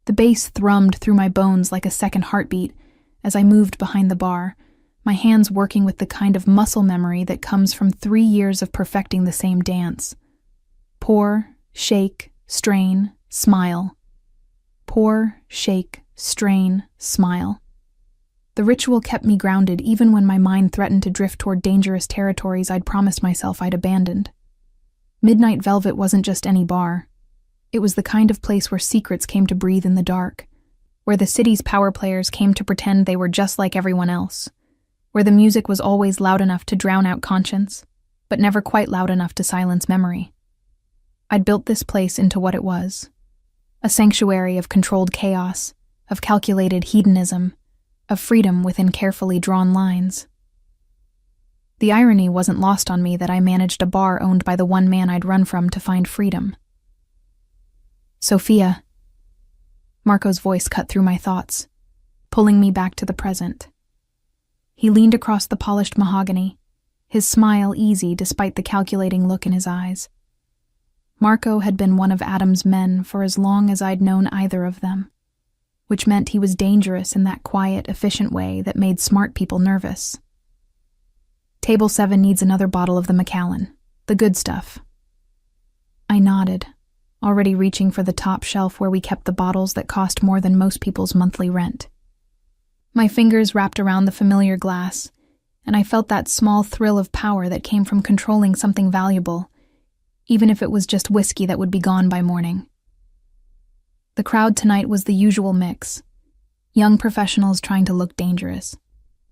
The bass thrummed through my bones like a second heartbeat as I moved behind the bar, my hands working with the kind of muscle memory that comes from 3 years of perfecting the same dance. Pour, shake, strain, smile. Pour, shake, strain, smile. The ritual kept me grounded even when my mind threatened to drift toward dangerous territories I'd promised myself I'd abandoned. Midnight Velvet wasn't just any bar. It was the kind of place where secrets came to breathe in the dark, where the city's power players came to pretend they were just like everyone else, where the music was always loud enough to drown out conscience, but never quite loud enough to silence memory. I'd built this place into what it was, a sanctuary of controlled chaos, of calculated hedonism, of freedom within carefully drawn lines. The irony wasn't lost on me that I managed a bar owned by the one man I'd run from to find freedom. Sophia. Marco's voice cut through my thoughts, pulling me back to the present. He leaned across the polished mahogany, his smile easy despite the calculating look in his eyes. Marco had been one of Adam's men for as long as I'd known either of them, which meant he was dangerous in that quiet, efficient way that made smart people nervous. Table 7 needs another bottle of the Macallan, the good stuff. I nodded, already reaching for the top shelf where we kept the bottles that cost more than most people's monthly rent. My fingers wrapped around the familiar glass, and I felt that small thrill of power that came from controlling something valuable, even if it was just whiskey that would be gone by morning. The crowd tonight was the usual mix. Young professionals trying to look dangerous,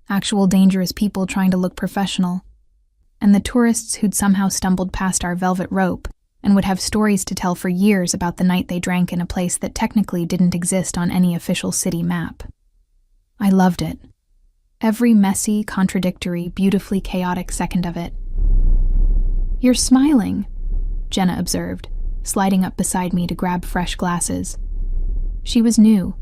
actual dangerous people trying to look professional, and the tourists who'd somehow stumbled past our velvet rope and would have stories to tell for years about the night they drank in a place that technically didn't exist on any official city map. I loved it. Every messy, contradictory, beautifully chaotic second of it. "You're smiling," Jenna observed, sliding up beside me to grab fresh glasses. She was new,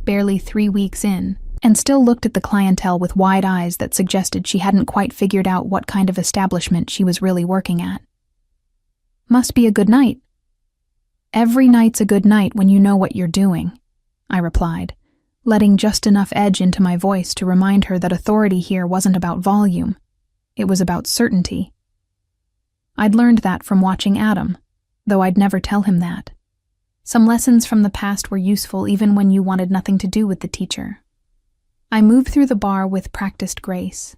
barely 3 weeks in, and still looked at the clientele with wide eyes that suggested she hadn't quite figured out what kind of establishment she was really working at. "Must be a good night." "Every night's a good night when you know what you're doing," I replied, letting just enough edge into my voice to remind her that authority here wasn't about volume. It was about certainty. I'd learned that from watching Adam, though I'd never tell him that. Some lessons from the past were useful even when you wanted nothing to do with the teacher. I moved through the bar with practiced grace,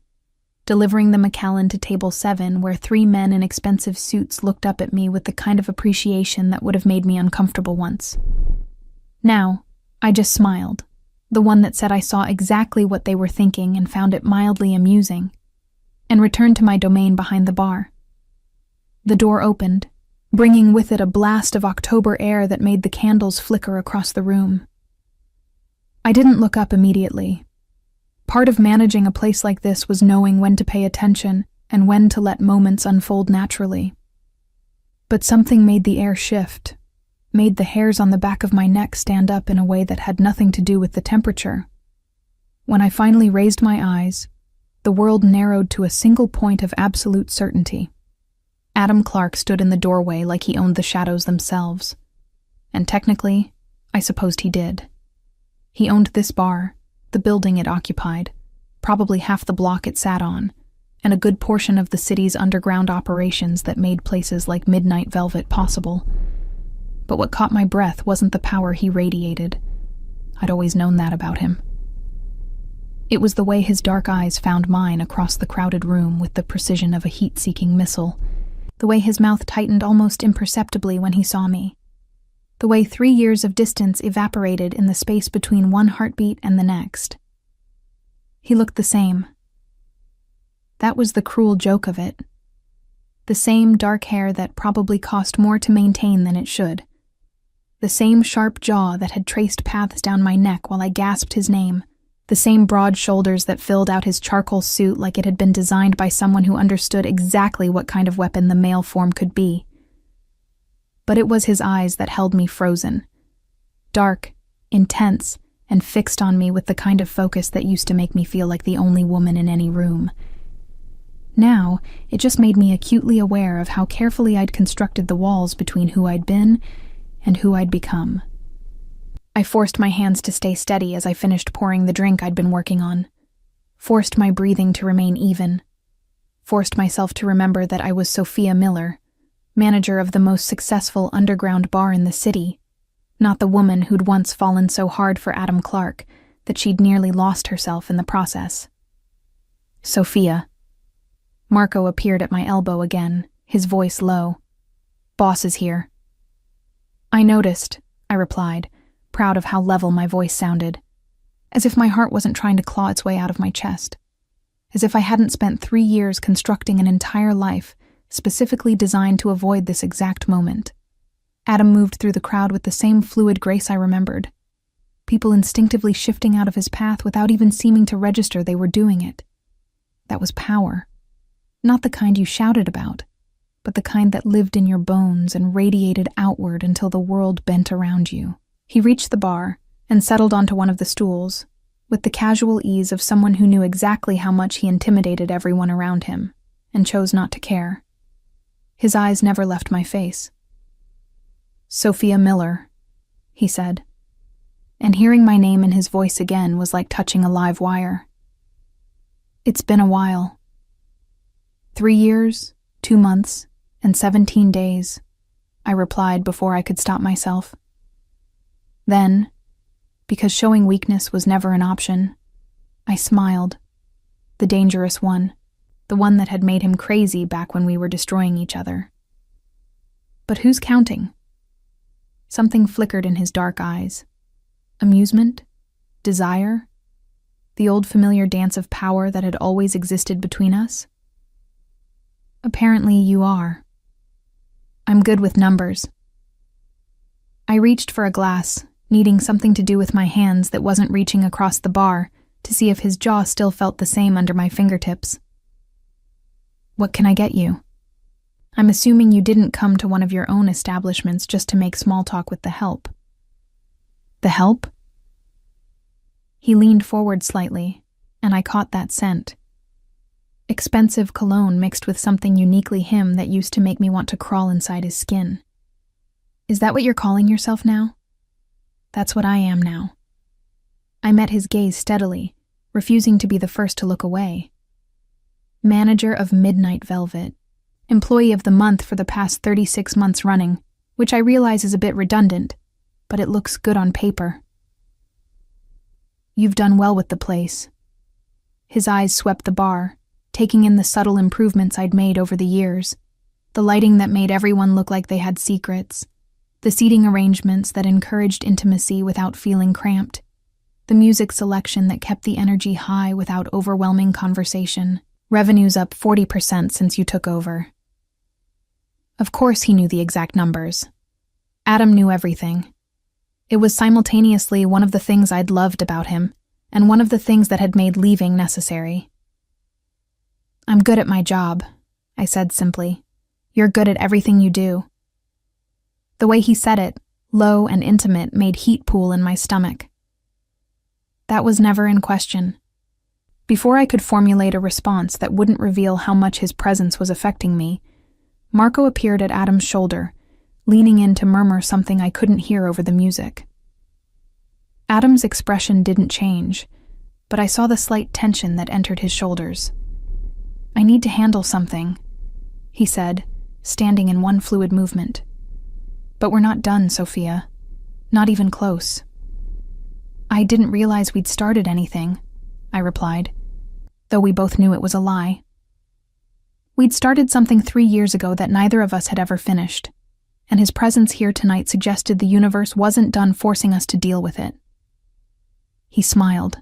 delivering the Macallan to table 7 where 3 men in expensive suits looked up at me with the kind of appreciation that would have made me uncomfortable once. Now, I just smiled, the one that said I saw exactly what they were thinking and found it mildly amusing, and returned to my domain behind the bar. The door opened, bringing with it a blast of October air that made the candles flicker across the room. I didn't look up immediately. Part of managing a place like this was knowing when to pay attention and when to let moments unfold naturally. But something made the air shift, made the hairs on the back of my neck stand up in a way that had nothing to do with the temperature. When I finally raised my eyes, the world narrowed to a single point of absolute certainty. Adam Clark stood in the doorway like he owned the shadows themselves. And technically, I supposed he did. He owned this bar, the building it occupied, probably half the block it sat on, and a good portion of the city's underground operations that made places like Midnight Velvet possible. But what caught my breath wasn't the power he radiated. I'd always known that about him. It was the way his dark eyes found mine across the crowded room with the precision of a heat-seeking missile, the way his mouth tightened almost imperceptibly when he saw me, the way 3 years of distance evaporated in the space between one heartbeat and the next. He looked the same. That was the cruel joke of it. The same dark hair that probably cost more to maintain than it should. The same sharp jaw that had traced paths down my neck while I gasped his name. The same broad shoulders that filled out his charcoal suit like it had been designed by someone who understood exactly what kind of weapon the male form could be. But it was his eyes that held me frozen. Dark, intense, and fixed on me with the kind of focus that used to make me feel like the only woman in any room. Now, it just made me acutely aware of how carefully I'd constructed the walls between who I'd been and who I'd become. I forced my hands to stay steady as I finished pouring the drink I'd been working on, forced my breathing to remain even, forced myself to remember that I was Sophia Miller, manager of the most successful underground bar in the city, not the woman who'd once fallen so hard for Adam Clark that she'd nearly lost herself in the process. Sophia. Marco appeared at my elbow again, his voice low. Boss is here. I noticed, I replied, proud of how level my voice sounded, as if my heart wasn't trying to claw its way out of my chest, as if I hadn't spent 3 years constructing an entire life specifically designed to avoid this exact moment. Adam moved through the crowd with the same fluid grace I remembered, people instinctively shifting out of his path without even seeming to register they were doing it. That was power. Not the kind you shouted about, but the kind that lived in your bones and radiated outward until the world bent around you. He reached the bar and settled onto one of the stools, with the casual ease of someone who knew exactly how much he intimidated everyone around him, and chose not to care. His eyes never left my face. Sophia Miller, he said, and hearing my name in his voice again was like touching a live wire. It's been a while. 3 years, 2 months, and 17 days, I replied before I could stop myself. Then, because showing weakness was never an option, I smiled, the dangerous one, the one that had made him crazy back when we were destroying each other. But who's counting? Something flickered in his dark eyes. Amusement? Desire? The old familiar dance of power that had always existed between us? Apparently you are. I'm good with numbers. I reached for a glass, needing something to do with my hands that wasn't reaching across the bar to see if his jaw still felt the same under my fingertips. What can I get you? I'm assuming you didn't come to one of your own establishments just to make small talk with the help. The help? He leaned forward slightly, and I caught that scent. Expensive cologne mixed with something uniquely him that used to make me want to crawl inside his skin. Is that what you're calling yourself now? That's what I am now. I met his gaze steadily, refusing to be the first to look away. Manager of Midnight Velvet, employee of the month for the past 36 months running, which I realize is a bit redundant, but it looks good on paper. You've done well with the place. His eyes swept the bar, taking in the subtle improvements I'd made over the years, the lighting that made everyone look like they had secrets, the seating arrangements that encouraged intimacy without feeling cramped, the music selection that kept the energy high without overwhelming conversation. Revenue's up 40% since you took over. Of course he knew the exact numbers. Adam knew everything. It was simultaneously one of the things I'd loved about him, and one of the things that had made leaving necessary. I'm good at my job, I said simply. You're good at everything you do. The way he said it, low and intimate, made heat pool in my stomach. That was never in question. Before I could formulate a response that wouldn't reveal how much his presence was affecting me, Marco appeared at Adam's shoulder, leaning in to murmur something I couldn't hear over the music. Adam's expression didn't change, but I saw the slight tension that entered his shoulders. I need to handle something, he said, standing in one fluid movement. But we're not done, Sophia. Not even close. I didn't realize we'd started anything, I replied, though we both knew it was a lie. We'd started something 3 years ago that neither of us had ever finished, and his presence here tonight suggested the universe wasn't done forcing us to deal with it. He smiled,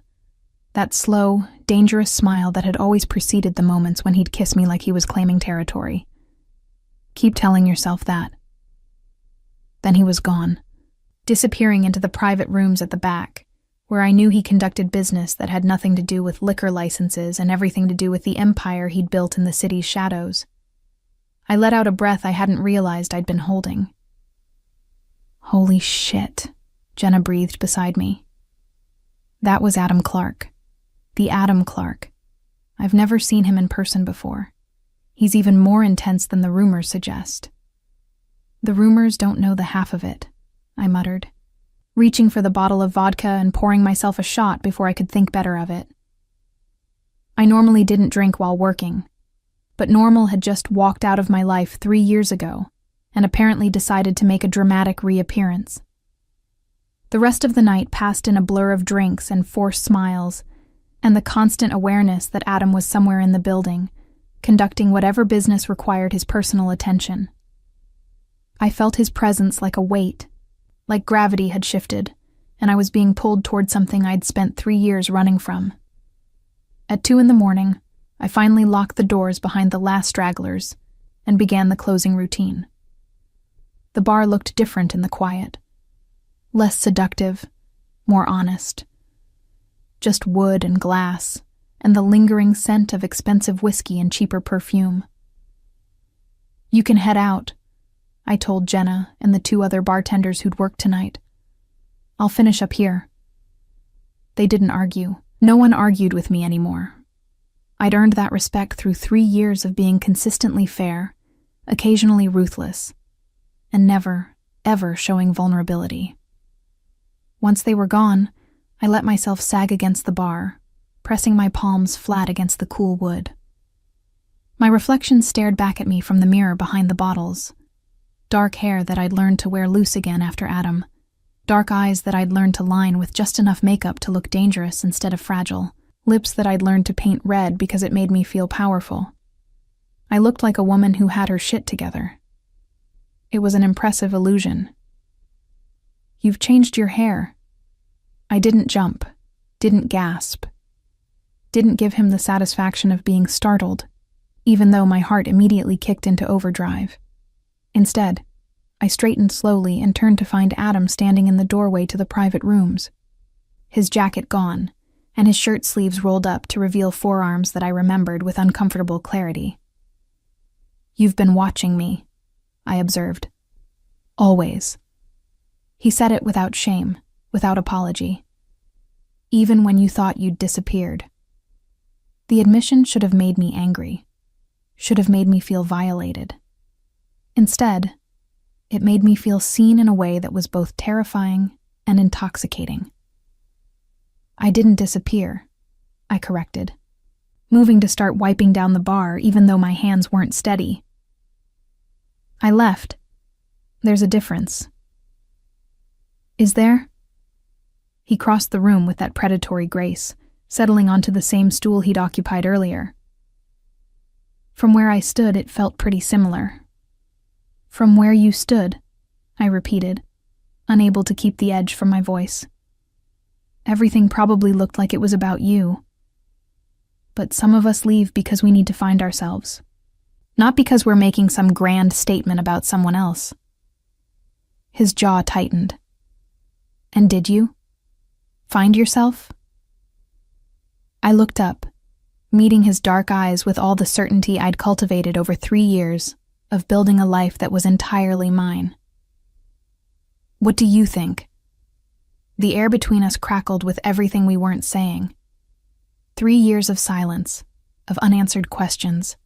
that slow, dangerous smile that had always preceded the moments when he'd kiss me like he was claiming territory. Keep telling yourself that. Then he was gone, disappearing into the private rooms at the back, where I knew he conducted business that had nothing to do with liquor licenses and everything to do with the empire he'd built in the city's shadows. I let out a breath I hadn't realized I'd been holding. Holy shit, Jenna breathed beside me. That was Adam Clark. The Adam Clark. I've never seen him in person before. He's even more intense than the rumors suggest. The rumors don't know the half of it, I muttered. reaching for the bottle of vodka and pouring myself a shot before I could think better of it. I normally didn't drink while working, but Normal had just walked out of my life 3 years ago and apparently decided to make a dramatic reappearance. The rest of the night passed in a blur of drinks and forced smiles, and the constant awareness that Adam was somewhere in the building, conducting whatever business required his personal attention. I felt his presence like a weight, like gravity had shifted, and I was being pulled toward something I'd spent 3 years running from. At 2 a.m, I finally locked the doors behind the last stragglers and began the closing routine. The bar looked different in the quiet. Less seductive, more honest. Just wood and glass, and the lingering scent of expensive whiskey and cheaper perfume. "You can head out," I told Jenna and the 2 other bartenders who'd worked tonight. "I'll finish up here." They didn't argue. No one argued with me anymore. I'd earned that respect through 3 years of being consistently fair, occasionally ruthless, and never, ever showing vulnerability. Once they were gone, I let myself sag against the bar, pressing my palms flat against the cool wood. My reflection stared back at me from the mirror behind the bottles. Dark hair that I'd learned to wear loose again after Adam. Dark eyes that I'd learned to line with just enough makeup to look dangerous instead of fragile. Lips that I'd learned to paint red because it made me feel powerful. I looked like a woman who had her shit together. It was an impressive illusion. "You've changed your hair." I didn't jump, didn't gasp, didn't give him the satisfaction of being startled, even though my heart immediately kicked into overdrive. Instead, I straightened slowly and turned to find Adam standing in the doorway to the private rooms. His jacket gone, and his shirt sleeves rolled up to reveal forearms that I remembered with uncomfortable clarity. "You've been watching me," I observed. "Always." He said it without shame, without apology. "Even when you thought you'd disappeared." The admission should have made me angry, should have made me feel violated. Instead, it made me feel seen in a way that was both terrifying and intoxicating. "I didn't disappear," I corrected, moving to start wiping down the bar even though my hands weren't steady. "I left. There's a difference." "Is there?" He crossed the room with that predatory grace, settling onto the same stool he'd occupied earlier. From where I stood, it felt pretty similar. "From where you stood," I repeated, unable to keep the edge from my voice. "Everything probably looked like it was about you. But some of us leave because we need to find ourselves. Not because we're making some grand statement about someone else." His jaw tightened. "And did you? Find yourself?" I looked up, meeting his dark eyes with all the certainty I'd cultivated over 3 years of building a life that was entirely mine. "What do you think?" The air between us crackled with everything we weren't saying. 3 years of silence, of unanswered questions,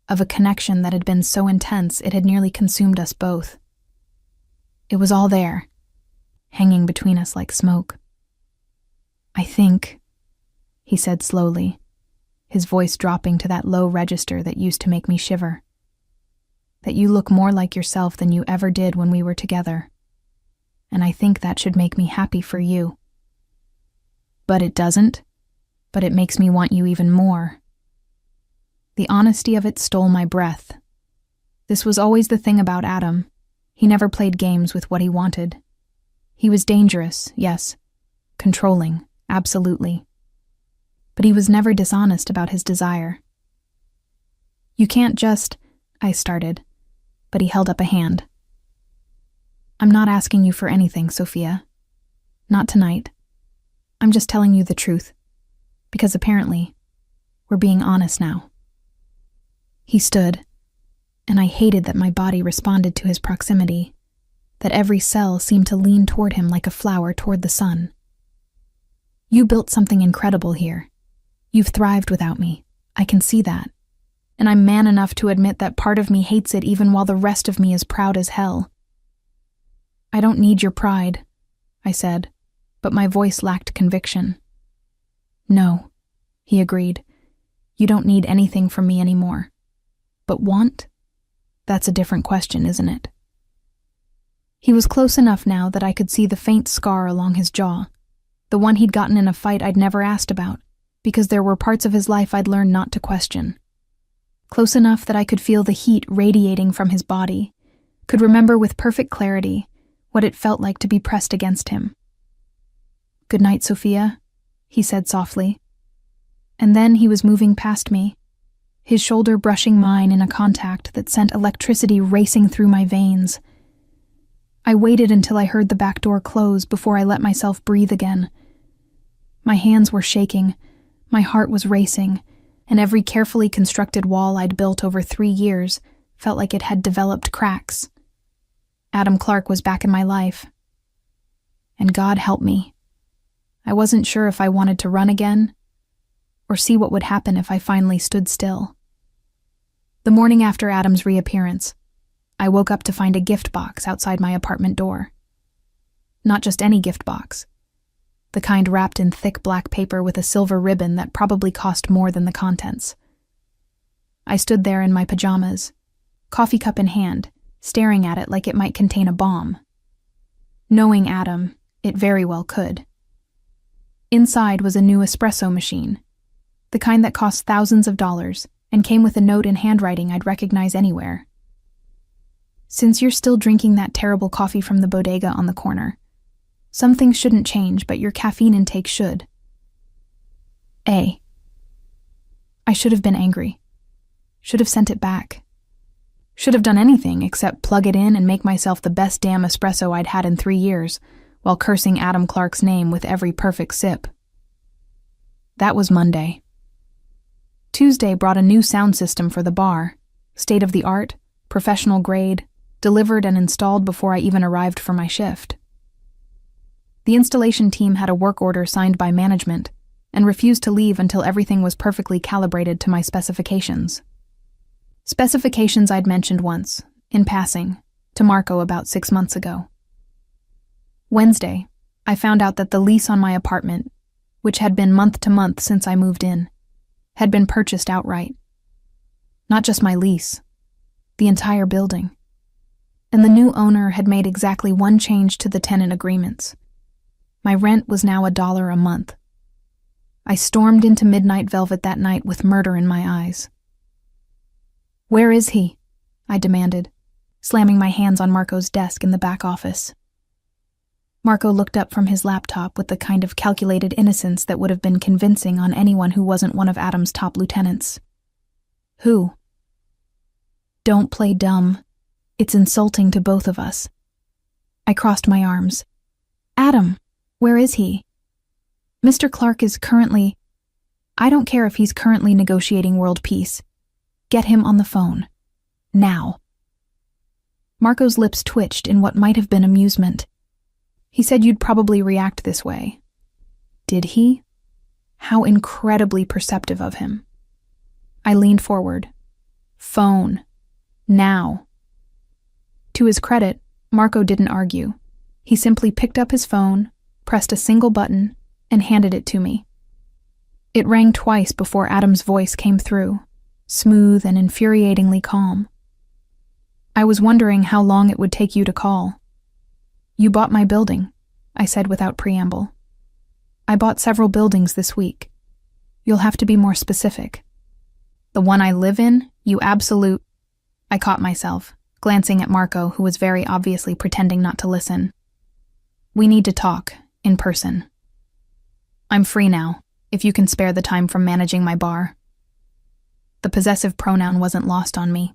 of a connection that had been so intense it had nearly consumed us both. It was all there, hanging between us like smoke. "I think," he said slowly, his voice dropping to that low register that used to make me shiver, "that you look more like yourself than you ever did when we were together. And I think that should make me happy for you." "But it doesn't. But it makes me want you even more." The honesty of it stole my breath. This was always the thing about Adam. He never played games with what he wanted. He was dangerous, yes. Controlling, absolutely. But he was never dishonest about his desire. "You can't just," I started, but he held up a hand. "I'm not asking you for anything, Sophia. Not tonight. I'm just telling you the truth, because apparently, we're being honest now." He stood, and I hated that my body responded to his proximity, that every cell seemed to lean toward him like a flower toward the sun. "You built something incredible here. You've thrived without me. I can see that. And I'm man enough to admit that part of me hates it even while the rest of me is proud as hell. I don't need your pride. I said, but my voice lacked conviction. No, he agreed. You don't need anything from me anymore. But want? That's a different question, isn't it? He was close enough now that I could see the faint scar along his jaw, the one he'd gotten in a fight I'd never asked about, because there were parts of his life I'd learned not to question. Close enough that I could feel the heat radiating from his body, could remember with perfect clarity what it felt like to be pressed against him. "Good night, Sophia," he said softly. And then he was moving past me, his shoulder brushing mine in a contact that sent electricity racing through my veins. I waited until I heard the back door close before I let myself breathe again. My hands were shaking, my heart was racing, and every carefully constructed wall I'd built over 3 years felt like it had developed cracks. Adam Clark was back in my life. And God help me. I wasn't sure if I wanted to run again, or see what would happen if I finally stood still. The morning after Adam's reappearance, I woke up to find a gift box outside my apartment door. Not just any gift box. The kind wrapped in thick black paper with a silver ribbon that probably cost more than the contents. I stood there in my pajamas, coffee cup in hand, staring at it like it might contain a bomb. Knowing Adam, it very well could. Inside was a new espresso machine, the kind that cost thousands of dollars and came with a note in handwriting I'd recognize anywhere. "Since you're still drinking that terrible coffee from the bodega on the corner, some things shouldn't change, but your caffeine intake should. A." I should have been angry. Should have sent it back. Should have done anything except plug it in and make myself the best damn espresso I'd had in 3 years, while cursing Adam Clark's name with every perfect sip. That was Monday. Tuesday brought a new sound system for the bar, state-of-the-art, professional grade, delivered and installed before I even arrived for my shift. The installation team had a work order signed by management and refused to leave until everything was perfectly calibrated to my specifications. Specifications I'd mentioned once, in passing, to Marco about 6 months ago. Wednesday, I found out that the lease on my apartment, which had been month to month since I moved in, had been purchased outright. Not just my lease, the entire building. And the new owner had made exactly one change to the tenant agreements. My rent was now $1 a month. I stormed into Midnight Velvet that night with murder in my eyes. "Where is he?" I demanded, slamming my hands on Marco's desk in the back office. Marco looked up from his laptop with the kind of calculated innocence that would have been convincing on anyone who wasn't one of Adam's top lieutenants. "Who?" "Don't play dumb. It's insulting to both of us." I crossed my arms. "Adam, where is he?" "Mr. Clark is currently—" "I don't care if he's currently negotiating world peace. Get him on the phone. Now." Marco's lips twitched in what might have been amusement. He said you'd probably react this way. Did he? How incredibly perceptive of him. I leaned forward. "Phone. Now." To his credit, Marco didn't argue. He simply picked up his phone, pressed a single button, and handed it to me. It rang twice before Adam's voice came through, smooth and infuriatingly calm. "I was wondering how long it would take you to call." "You bought my building," I said without preamble. "I bought several buildings this week. You'll have to be more specific." "The one I live in, you absolute—" I caught myself, glancing at Marco, who was very obviously pretending not to listen. "We need to talk, in person. I'm free now, if you can spare the time from managing my bar." The possessive pronoun wasn't lost on me.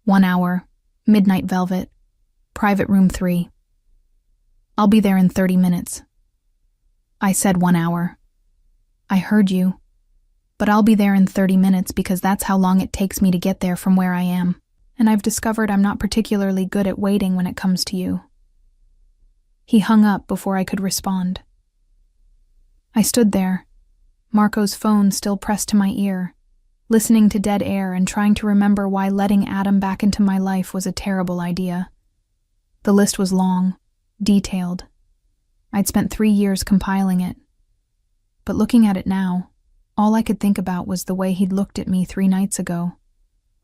1 hour, Midnight Velvet, private room 3. "I'll be there in 30 minutes. I said 1 hour. "I heard you. But I'll be there in 30 minutes because that's how long it takes me to get there from where I am, and I've discovered I'm not particularly good at waiting when it comes to you." He hung up before I could respond. I stood there, Marco's phone still pressed to my ear, listening to dead air and trying to remember why letting Adam back into my life was a terrible idea. The list was long, detailed. I'd spent 3 years compiling it. But looking at it now, all I could think about was the way he'd looked at me 3 nights ago,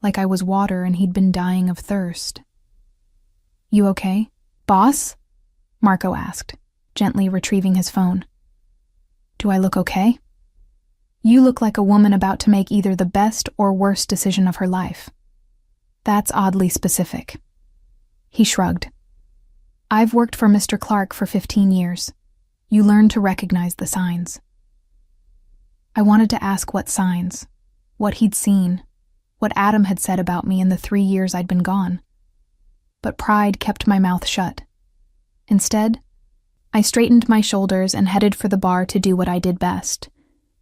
like I was water and he'd been dying of thirst. "You okay, boss?" Marco asked, gently retrieving his phone. "Do I look okay?" "You look like a woman about to make either the best or worst decision of her life. That's oddly specific." He shrugged. "I've worked for Mr. Clark for 15 years. You learn to recognize the signs." I wanted to ask what signs, what he'd seen, what Adam had said about me in the 3 years I'd been gone. But pride kept my mouth shut. Instead, I straightened my shoulders and headed for the bar to do what I did best,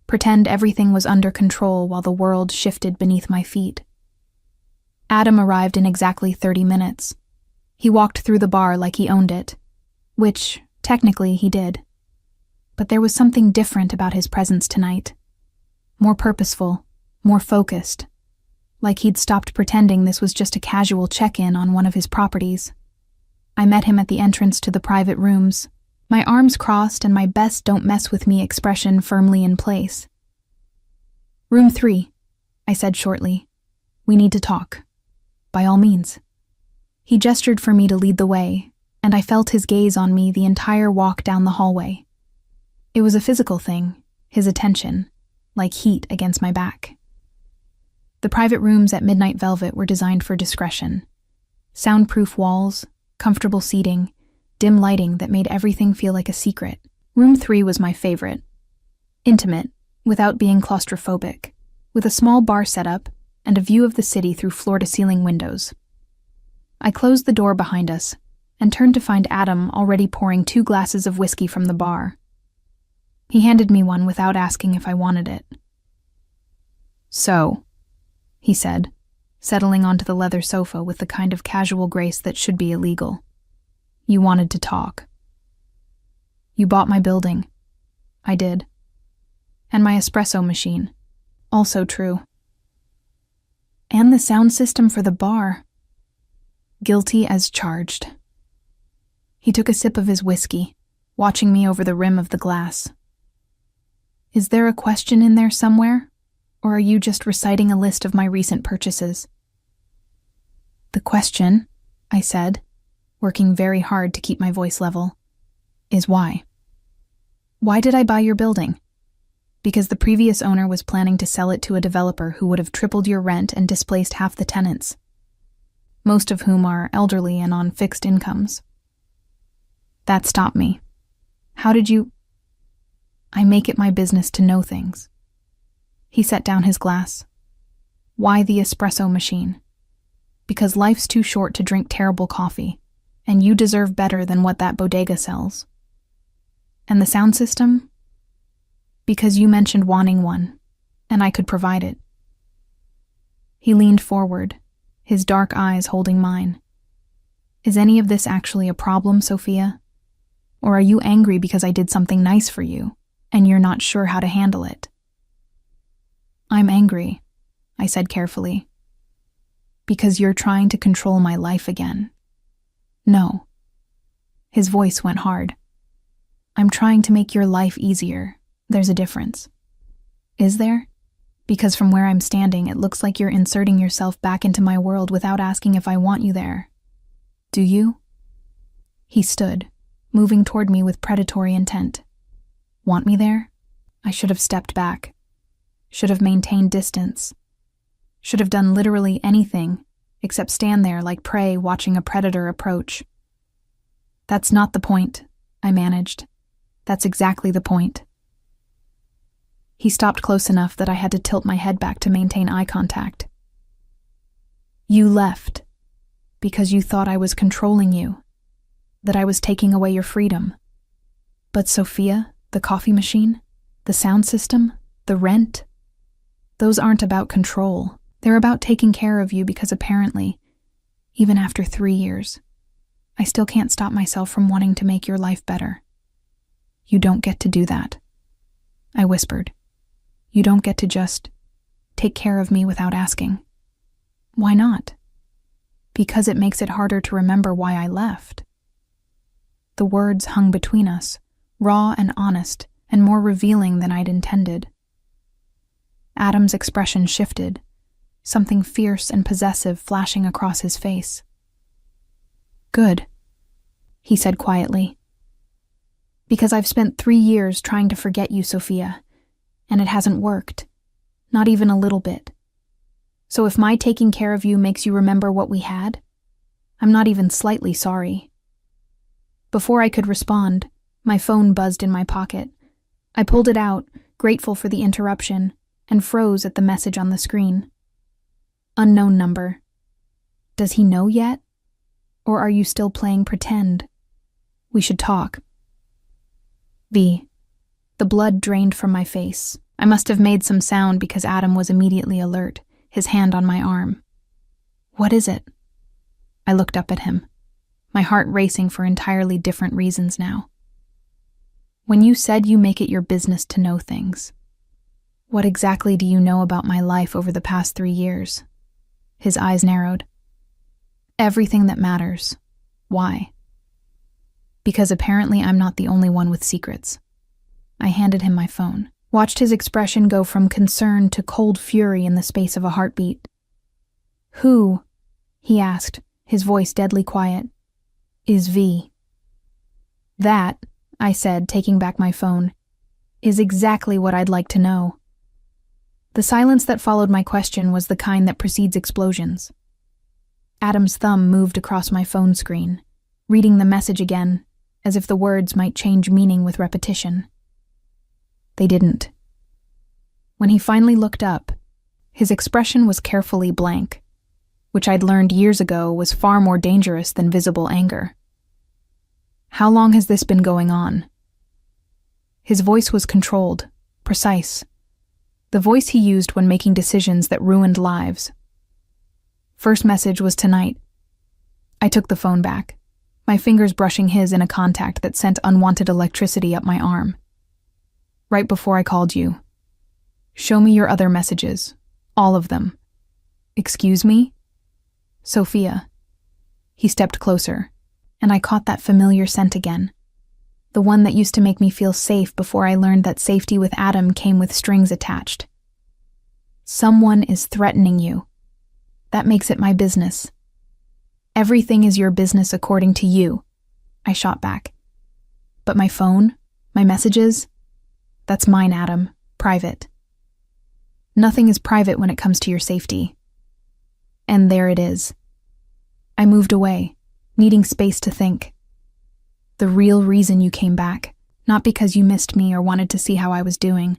pretend everything was under control while the world shifted beneath my feet. Adam arrived in exactly 30 minutes. He walked through the bar like he owned it, which, technically, he did. But there was something different about his presence tonight. More purposeful, more focused, like he'd stopped pretending this was just a casual check-in on one of his properties. I met him at the entrance to the private rooms, my arms crossed and my best don't mess with me expression firmly in place. "Room 3, I said shortly. "We need to talk." "By all means." He gestured for me to lead the way, and I felt his gaze on me the entire walk down the hallway. It was a physical thing, his attention, like heat against my back. The private rooms at Midnight Velvet were designed for discretion. Soundproof walls, comfortable seating, dim lighting that made everything feel like a secret. Room 3 was my favorite. Intimate, without being claustrophobic, with a small bar setup and a view of the city through floor-to-ceiling windows. I closed the door behind us and turned to find Adam already pouring 2 glasses of whiskey from the bar. He handed me one without asking if I wanted it. "So," he said, settling onto the leather sofa with the kind of casual grace that should be illegal. "You wanted to talk." "You bought my building." "I did. And my espresso machine." "Also true." "And the sound system for the bar." Guilty as charged. He took a sip of his whiskey, watching me over the rim of the glass. "Is there a question in there somewhere, or are you just reciting a list of my recent purchases?" "The question," I said, working very hard to keep my voice level, "is why. Why did I buy your building? Because the previous owner was planning to sell it to a developer who would have tripled your rent and displaced half the tenants, most of whom are elderly and on fixed incomes. That stopped me. How did you... I make it my business to know things." He set down his glass. "Why the espresso machine? Because life's too short to drink terrible coffee, and you deserve better than what that bodega sells. And the sound system? Because you mentioned wanting one, and I could provide it." He leaned forward, his dark eyes holding mine. "Is any of this actually a problem, Sophia? Or are you angry because I did something nice for you, and you're not sure how to handle it?" "I'm angry," I said carefully. "Because you're trying to control my life again." "No." His voice went hard. "I'm trying to make your life easier. There's a difference." "Is there? Because from where I'm standing, it looks like you're inserting yourself back into my world without asking if I want you there. Do you?" He stood, moving toward me with predatory intent. Want me there? I should have stepped back. Should have maintained distance. Should have done literally anything except stand there like prey watching a predator approach. "That's not the point," I managed. "That's exactly the point." He stopped close enough that I had to tilt my head back to maintain eye contact. "You left because you thought I was controlling you, that I was taking away your freedom. But Sophia, the coffee machine, the sound system, the rent, those aren't about control. They're about taking care of you because apparently, even after 3 years, I still can't stop myself from wanting to make your life better. You don't get to do that," I whispered. "You don't get to just take care of me without asking." "Why not?" "Because it makes it harder to remember why I left." The words hung between us, raw and honest, and more revealing than I'd intended. Adam's expression shifted, something fierce and possessive flashing across his face. "Good," he said quietly. "Because I've spent 3 years trying to forget you, Sophia, and it hasn't worked. Not even a little bit. So if my taking care of you makes you remember what we had, I'm not even slightly sorry." Before I could respond, my phone buzzed in my pocket. I pulled it out, grateful for the interruption, and froze at the message on the screen. "Unknown number. Does he know yet? Or are you still playing pretend? We should talk." V. The blood drained from my face. I must have made some sound because Adam was immediately alert, his hand on my arm. "What is it?" I looked up at him, my heart racing for entirely different reasons now. "When you said you make it your business to know things, what exactly do you know about my life over the past 3 years? His eyes narrowed. "Everything that matters. Why?" "Because apparently I'm not the only one with secrets." I handed him my phone, watched his expression go from concern to cold fury in the space of a heartbeat. "Who," he asked, his voice deadly quiet, "is V?" "That," I said, taking back my phone, "is exactly what I'd like to know." The silence that followed my question was the kind that precedes explosions. Adam's thumb moved across my phone screen, reading the message again, as if the words might change meaning with repetition. They didn't. When he finally looked up, his expression was carefully blank, which I'd learned years ago was far more dangerous than visible anger. "How long has this been going on?" His voice was controlled, precise, the voice he used when making decisions that ruined lives. "First message was tonight." I took the phone back, my fingers brushing his in a contact that sent unwanted electricity up my arm. "Right before I called you. Show me your other messages. All of them." "Excuse me?" "Sophia." He stepped closer, and I caught that familiar scent again. The one that used to make me feel safe before I learned that safety with Adam came with strings attached. "Someone is threatening you. That makes it my business." "Everything is your business according to you," I shot back. "But my phone, my messages, that's mine, Adam, private." "Nothing is private when it comes to your safety." And there it is. I moved away, needing space to think. "The real reason you came back, not because you missed me or wanted to see how I was doing,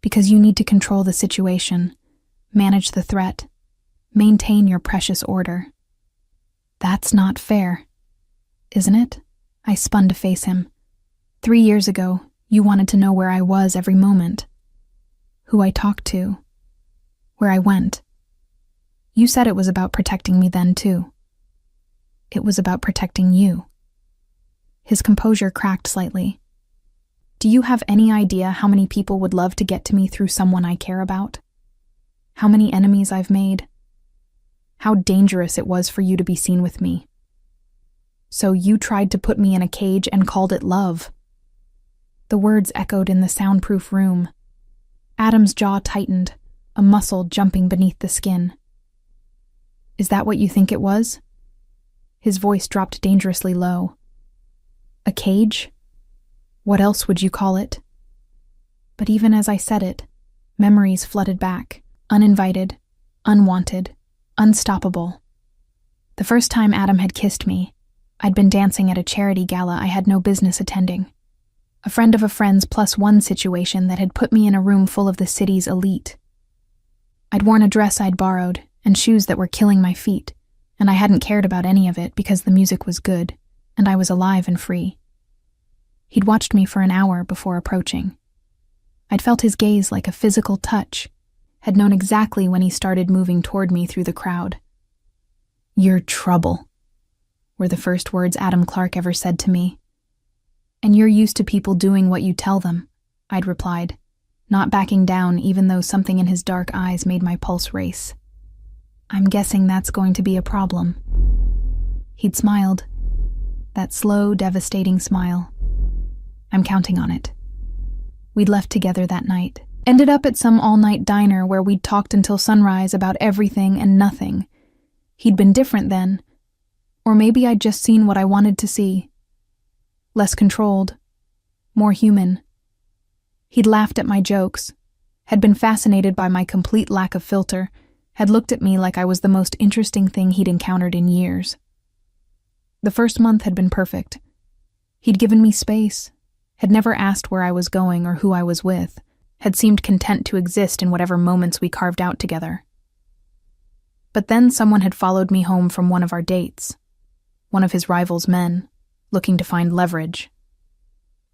because you need to control the situation, manage the threat, maintain your precious order." "That's not fair, isn't it?" I spun to face him. 3 years ago, you wanted to know where I was every moment, who I talked to, where I went. You said it was about protecting me then, too. It was about protecting you. His composure cracked slightly. "Do you have any idea how many people would love to get to me through someone I care about? How many enemies I've made? How dangerous it was for you to be seen with me? So you tried to put me in a cage and called it love." The words echoed in the soundproof room. Adam's jaw tightened, a muscle jumping beneath the skin. "Is that what you think it was?" His voice dropped dangerously low. "A cage? What else would you call it?" But even as I said it, memories flooded back, uninvited, unwanted, unstoppable. The first time Adam had kissed me, I'd been dancing at a charity gala I had no business attending. A friend of a friend's +1 situation that had put me in a room full of the city's elite. I'd worn a dress I'd borrowed and shoes that were killing my feet, and I hadn't cared about any of it because the music was good, and I was alive and free. He'd watched me for an hour before approaching. I'd felt his gaze like a physical touch, had known exactly when he started moving toward me through the crowd. "You're trouble," were the first words Adam Clark ever said to me. "And you're used to people doing what you tell them," I'd replied, not backing down even though something in his dark eyes made my pulse race. "I'm guessing that's going to be a problem." He'd smiled, that slow, devastating smile. I'm counting on it. We'd left together that night. Ended up at some all-night diner where we'd talked until sunrise about everything and nothing. He'd been different then. Or maybe I'd just seen what I wanted to see. Less controlled. More human. He'd laughed at my jokes, had been fascinated by my complete lack of filter, had looked at me like I was the most interesting thing he'd encountered in years. The first month had been perfect. He'd given me space, had never asked where I was going or who I was with, had seemed content to exist in whatever moments we carved out together. But then someone had followed me home from one of our dates, one of his rival's men, looking to find leverage.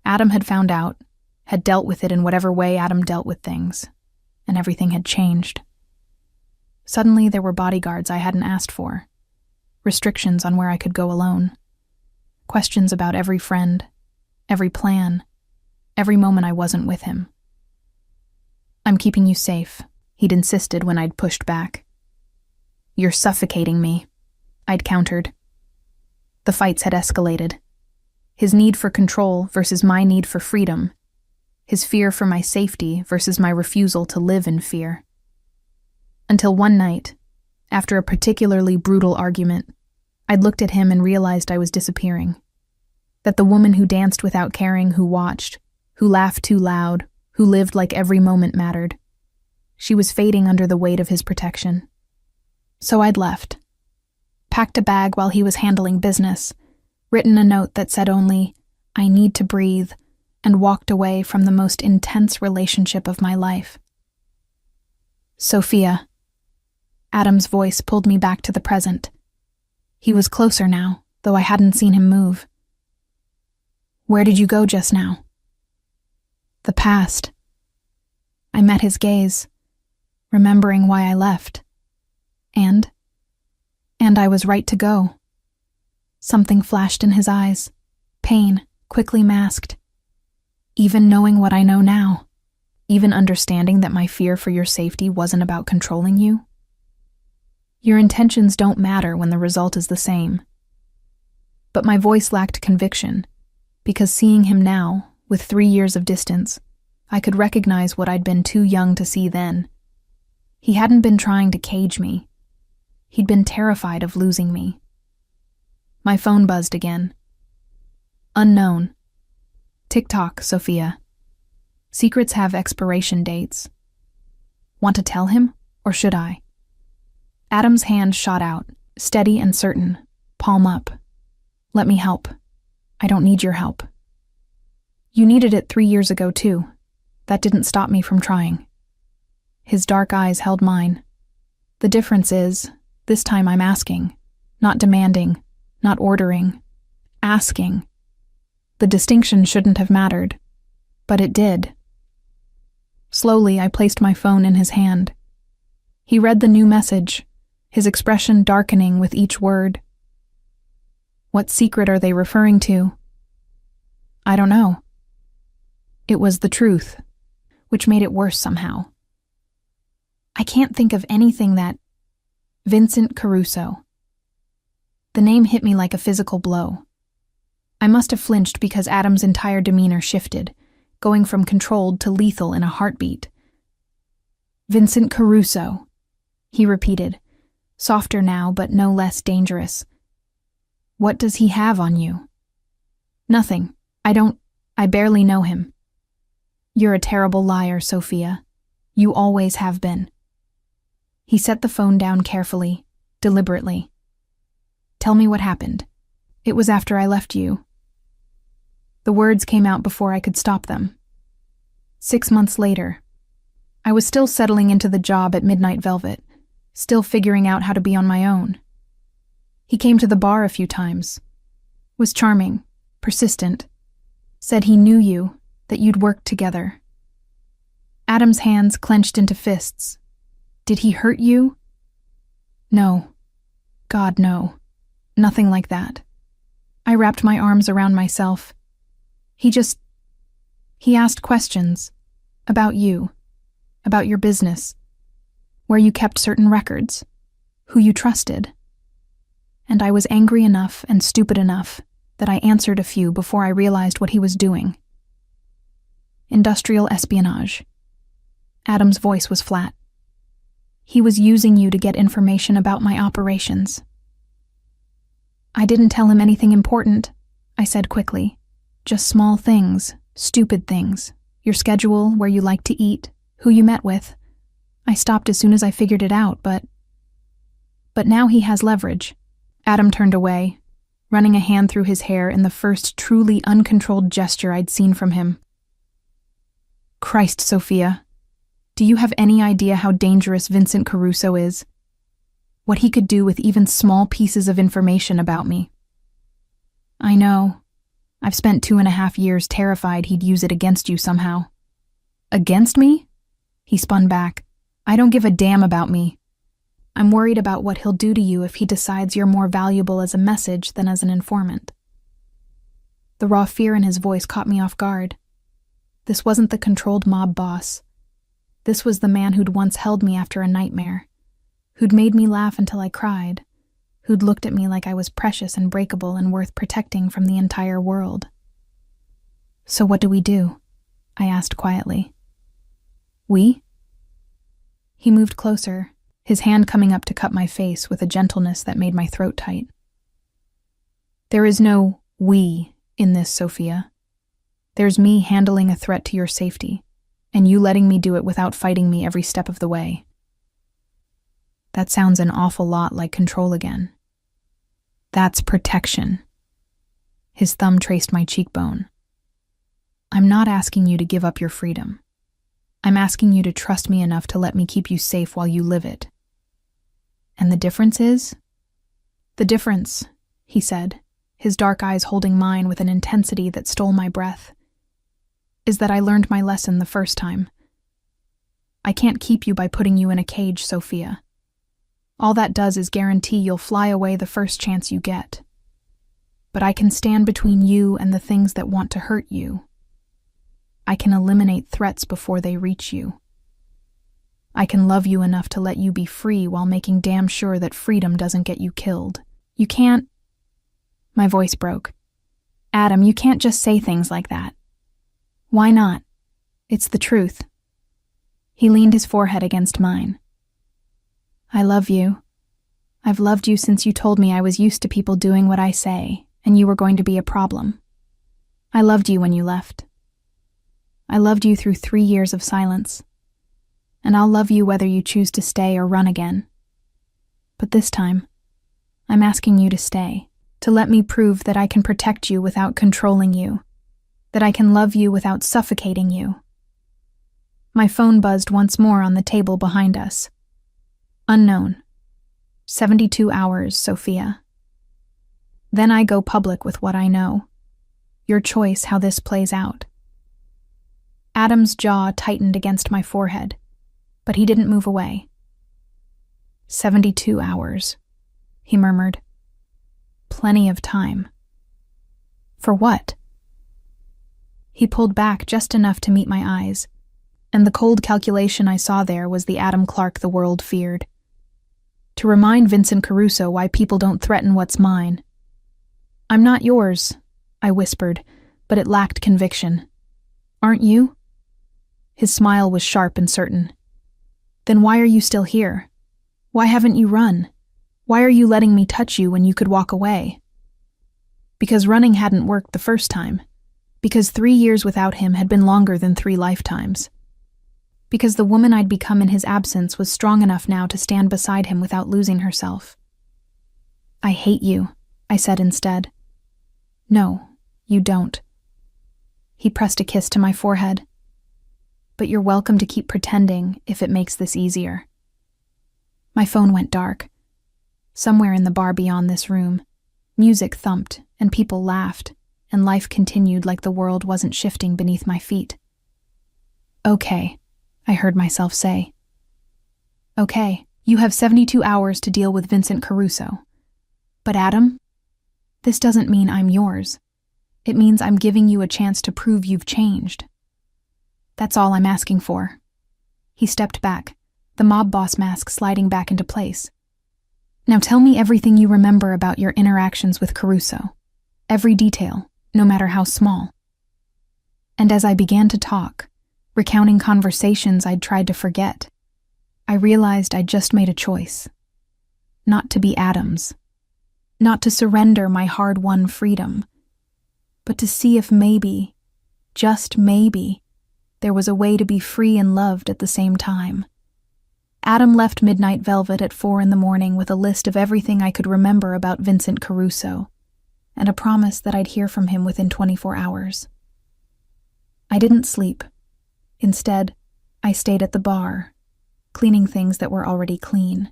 Adam had found out, had dealt with it in whatever way Adam dealt with things, and everything had changed. Suddenly there were bodyguards I hadn't asked for, restrictions on where I could go alone, questions about every friend, every plan, every moment I wasn't with him. "I'm keeping you safe," he'd insisted when I'd pushed back. "You're suffocating me," I'd countered. The fights had escalated. His need for control versus my need for freedom. His fear for my safety versus my refusal to live in fear. Until one night, after a particularly brutal argument, I'd looked at him and realized I was disappearing. That the woman who danced without caring, who watched, who laughed too loud, who lived like every moment mattered, she was fading under the weight of his protection. So I'd left. Packed a bag while he was handling business, written a note that said only, "I need to breathe," and walked away from the most intense relationship of my life. "Sophia." Adam's voice pulled me back to the present. He was closer now, though I hadn't seen him move. "Where did you go just now?" "The past." I met his gaze, remembering why I left. And I was right to go. Something flashed in his eyes, pain, quickly masked. Even knowing what I know now, even understanding that my fear for your safety wasn't about controlling you. Your intentions don't matter when the result is the same. But my voice lacked conviction, because seeing him now, with 3 years of distance, I could recognize what I'd been too young to see then. He hadn't been trying to cage me. He'd been terrified of losing me. My phone buzzed again. Unknown. TikTok, Sophia. Secrets have expiration dates. Want to tell him, or should I? Adam's hand shot out, steady and certain, palm up. "Let me help. I don't need your help." "You needed it 3 years ago, too. That didn't stop me from trying." His dark eyes held mine. "The difference is, this time I'm asking, not demanding, not ordering. Asking. The distinction shouldn't have mattered, but it did." Slowly, I placed my phone in his hand. He read the new message, his expression darkening with each word. "What secret are they referring to?" "I don't know." It was the truth, which made it worse somehow. I can't think of anything that... Vincent Caruso. The name hit me like a physical blow. I must have flinched because Adam's entire demeanor shifted, going from controlled to lethal in a heartbeat. "Vincent Caruso," he repeated, softer now but no less dangerous. "What does he have on you?" "Nothing. I barely know him." "You're a terrible liar, Sophia. You always have been." He set the phone down carefully, deliberately. "Tell me what happened. It was after I left you." The words came out before I could stop them. 6 months later. I was still settling into the job at Midnight Velvet, still figuring out how to be on my own. He came to the bar a few times. Was charming, persistent. Said he knew you, that you'd worked together. Adam's hands clenched into fists. "Did he hurt you?" "No. God, no. Nothing like that." I wrapped my arms around myself. He asked questions. About you. About your business. Where you kept certain records. Who you trusted. And I was angry enough and stupid enough that I answered a few before I realized what he was doing. Industrial espionage. Adam's voice was flat. He was using you to get information about my operations. I didn't tell him anything important, I said quickly. Just small things, stupid things. Your schedule, where you like to eat, who you met with. I stopped as soon as I figured it out, but now he has leverage. Adam turned away, running a hand through his hair in the first truly uncontrolled gesture I'd seen from him. Christ, Sophia. Do you have any idea how dangerous Vincent Caruso is? What he could do with even small pieces of information about me? I know. I've spent 2.5 years terrified he'd use it against you somehow. Against me? He spun back. I don't give a damn about me. I'm worried about what he'll do to you if he decides you're more valuable as a message than as an informant. The raw fear in his voice caught me off guard. This wasn't the controlled mob boss. This was the man who'd once held me after a nightmare, who'd made me laugh until I cried, who'd looked at me like I was precious and breakable and worth protecting from the entire world. So what do we do? I asked quietly. We? He moved closer, his hand coming up to cup my face with a gentleness that made my throat tight. There is no we in this, Sophia. There's me handling a threat to your safety, and you letting me do it without fighting me every step of the way. That sounds an awful lot like control again. That's protection. His thumb traced my cheekbone. I'm not asking you to give up your freedom. I'm asking you to trust me enough to let me keep you safe while you live it. And the difference is? The difference, he said, his dark eyes holding mine with an intensity that stole my breath, is that I learned my lesson the first time. I can't keep you by putting you in a cage, Sophia. All that does is guarantee you'll fly away the first chance you get. But I can stand between you and the things that want to hurt you. I can eliminate threats before they reach you. I can love you enough to let you be free while making damn sure that freedom doesn't get you killed. You can't... My voice broke. Adam, you can't just say things like that. Why not? It's the truth. He leaned his forehead against mine. I love you. I've loved you since you told me I was used to people doing what I say, and you were going to be a problem. I loved you when you left. I loved you through 3 years of silence. And I'll love you whether you choose to stay or run again. But this time, I'm asking you to stay, to let me prove that I can protect you without controlling you, that I can love you without suffocating you. My phone buzzed once more on the table behind us. Unknown. 72 hours, Sophia. Then I go public with what I know. Your choice how this plays out. Adam's jaw tightened against my forehead, but he didn't move away. 72 hours, he murmured. Plenty of time. For what? He pulled back just enough to meet my eyes, and the cold calculation I saw there was the Adam Clark the world feared. To remind Vincent Caruso why people don't threaten what's mine. I'm not yours, I whispered, but it lacked conviction. Aren't you? His smile was sharp and certain. Then why are you still here? Why haven't you run? Why are you letting me touch you when you could walk away? Because running hadn't worked the first time. Because 3 years without him had been longer than 3 lifetimes. Because the woman I'd become in his absence was strong enough now to stand beside him without losing herself. I hate you, I said instead. No, you don't. He pressed a kiss to my forehead. But you're welcome to keep pretending if it makes this easier. My phone went dark. Somewhere in the bar beyond this room, music thumped and people laughed, and life continued like the world wasn't shifting beneath my feet. Okay, I heard myself say. Okay, you have 72 hours to deal with Vincent Caruso. But Adam, this doesn't mean I'm yours. It means I'm giving you a chance to prove you've changed. That's all I'm asking for. He stepped back, the mob boss mask sliding back into place. Now tell me everything you remember about your interactions with Caruso. Every detail, no matter how small. And as I began to talk, recounting conversations I'd tried to forget, I realized I'd just made a choice. Not to be Adam's. Not to surrender my hard-won freedom, but to see if maybe, just maybe, there was a way to be free and loved at the same time. Adam left Midnight Velvet at 4 a.m. with a list of everything I could remember about Vincent Caruso, and a promise that I'd hear from him within 24 hours. I didn't sleep. Instead, I stayed at the bar, cleaning things that were already clean,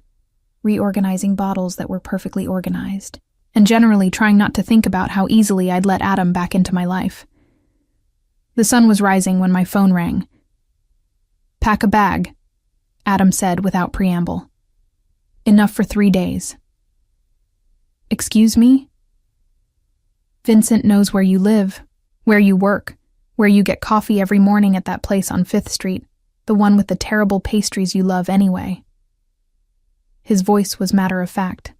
reorganizing bottles that were perfectly organized, and generally trying not to think about how easily I'd let Adam back into my life. The sun was rising when my phone rang. "Pack a bag," Adam said without preamble. "Enough for 3 days." "Excuse me?" "Vincent knows where you live, where you work, where you get coffee every morning at that place on 5th Street, the one with the terrible pastries you love anyway." His voice was matter-of-fact.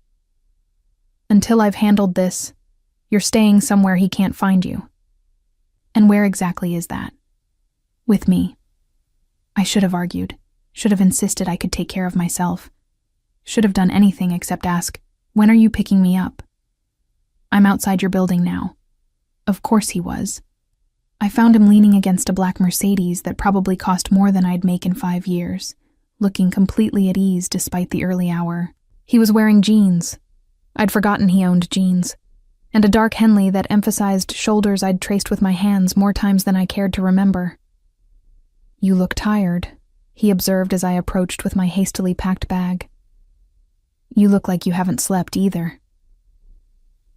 "Until I've handled this, you're staying somewhere he can't find you." "And where exactly is that?" "With me." I should have argued, should have insisted I could take care of myself, should have done anything except ask, "When are you picking me up?" "I'm outside your building now." Of course he was. I found him leaning against a black Mercedes that probably cost more than I'd make in 5 years, looking completely at ease despite the early hour. He was wearing jeans. I'd forgotten he owned jeans, and a dark Henley that emphasized shoulders I'd traced with my hands more times than I cared to remember. "You look tired," he observed as I approached with my hastily packed bag. "You look like you haven't slept either."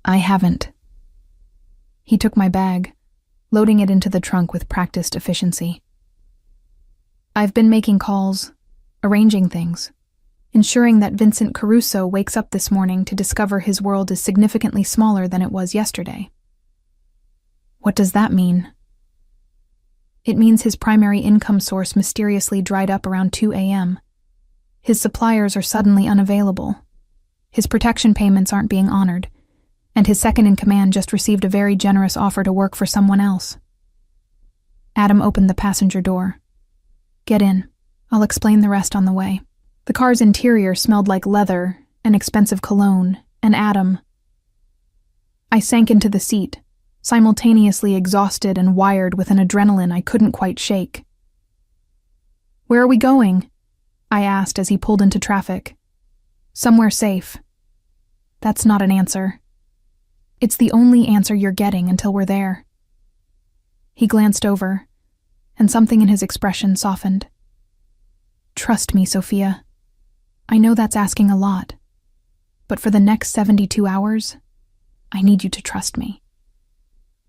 "I haven't." He took my bag, loading it into the trunk with practiced efficiency. "I've been making calls, arranging things, ensuring that Vincent Caruso wakes up this morning to discover his world is significantly smaller than it was yesterday." "What does that mean?" "It means his primary income source mysteriously dried up around 2 a.m. His suppliers are suddenly unavailable. His protection payments aren't being honored, and his second-in-command just received a very generous offer to work for someone else." Adam opened the passenger door. "Get in. I'll explain the rest on the way." The car's interior smelled like leather, an expensive cologne, and Adam. I sank into the seat, simultaneously exhausted and wired with an adrenaline I couldn't quite shake. "Where are we going?" I asked as he pulled into traffic. "Somewhere safe." "That's not an answer." "It's the only answer you're getting until we're there." He glanced over, and something in his expression softened. "Trust me, Sophia. I know that's asking a lot, but for the next 72 hours, I need you to trust me."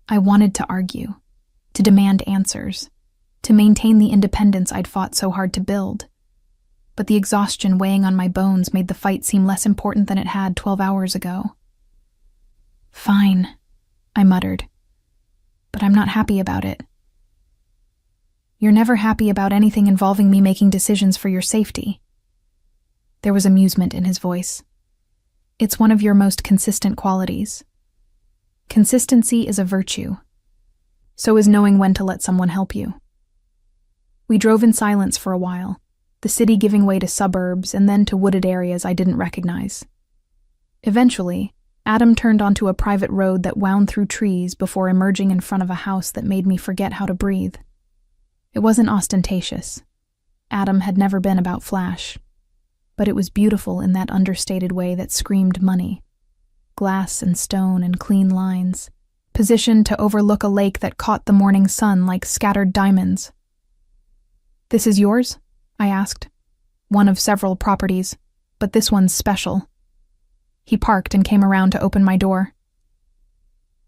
I wanted to argue, to demand answers, to maintain the independence I'd fought so hard to build, but the exhaustion weighing on my bones made the fight seem less important than it had 12 hours ago. "Fine," I muttered, "but I'm not happy about it." "You're never happy about anything involving me making decisions for your safety." There was amusement in his voice. "It's one of your most consistent qualities. Consistency is a virtue. So is knowing when to let someone help you." We drove in silence for a while, the city giving way to suburbs and then to wooded areas I didn't recognize. Eventually, Adam turned onto a private road that wound through trees before emerging in front of a house that made me forget how to breathe. It wasn't ostentatious. Adam had never been about flash. But it was beautiful in that understated way that screamed money. Glass and stone and clean lines, positioned to overlook a lake that caught the morning sun like scattered diamonds. "This is yours?" I asked. "One of several properties, but this one's special." He parked and came around to open my door.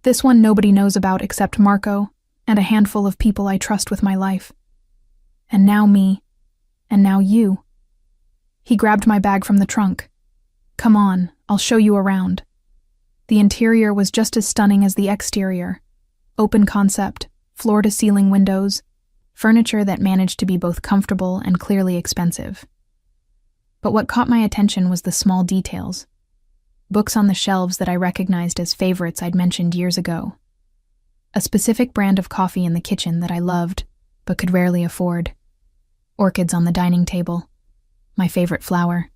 "This one nobody knows about except Marco and a handful of people I trust with my life. And now me, and now you." He grabbed my bag from the trunk. "Come on, I'll show you around." The interior was just as stunning as the exterior. Open concept, floor-to-ceiling windows, furniture that managed to be both comfortable and clearly expensive. But what caught my attention was the small details. Books on the shelves that I recognized as favorites I'd mentioned years ago. a specific brand of coffee in the kitchen that I loved, but could rarely afford. Orchids on the dining table, my favorite flower.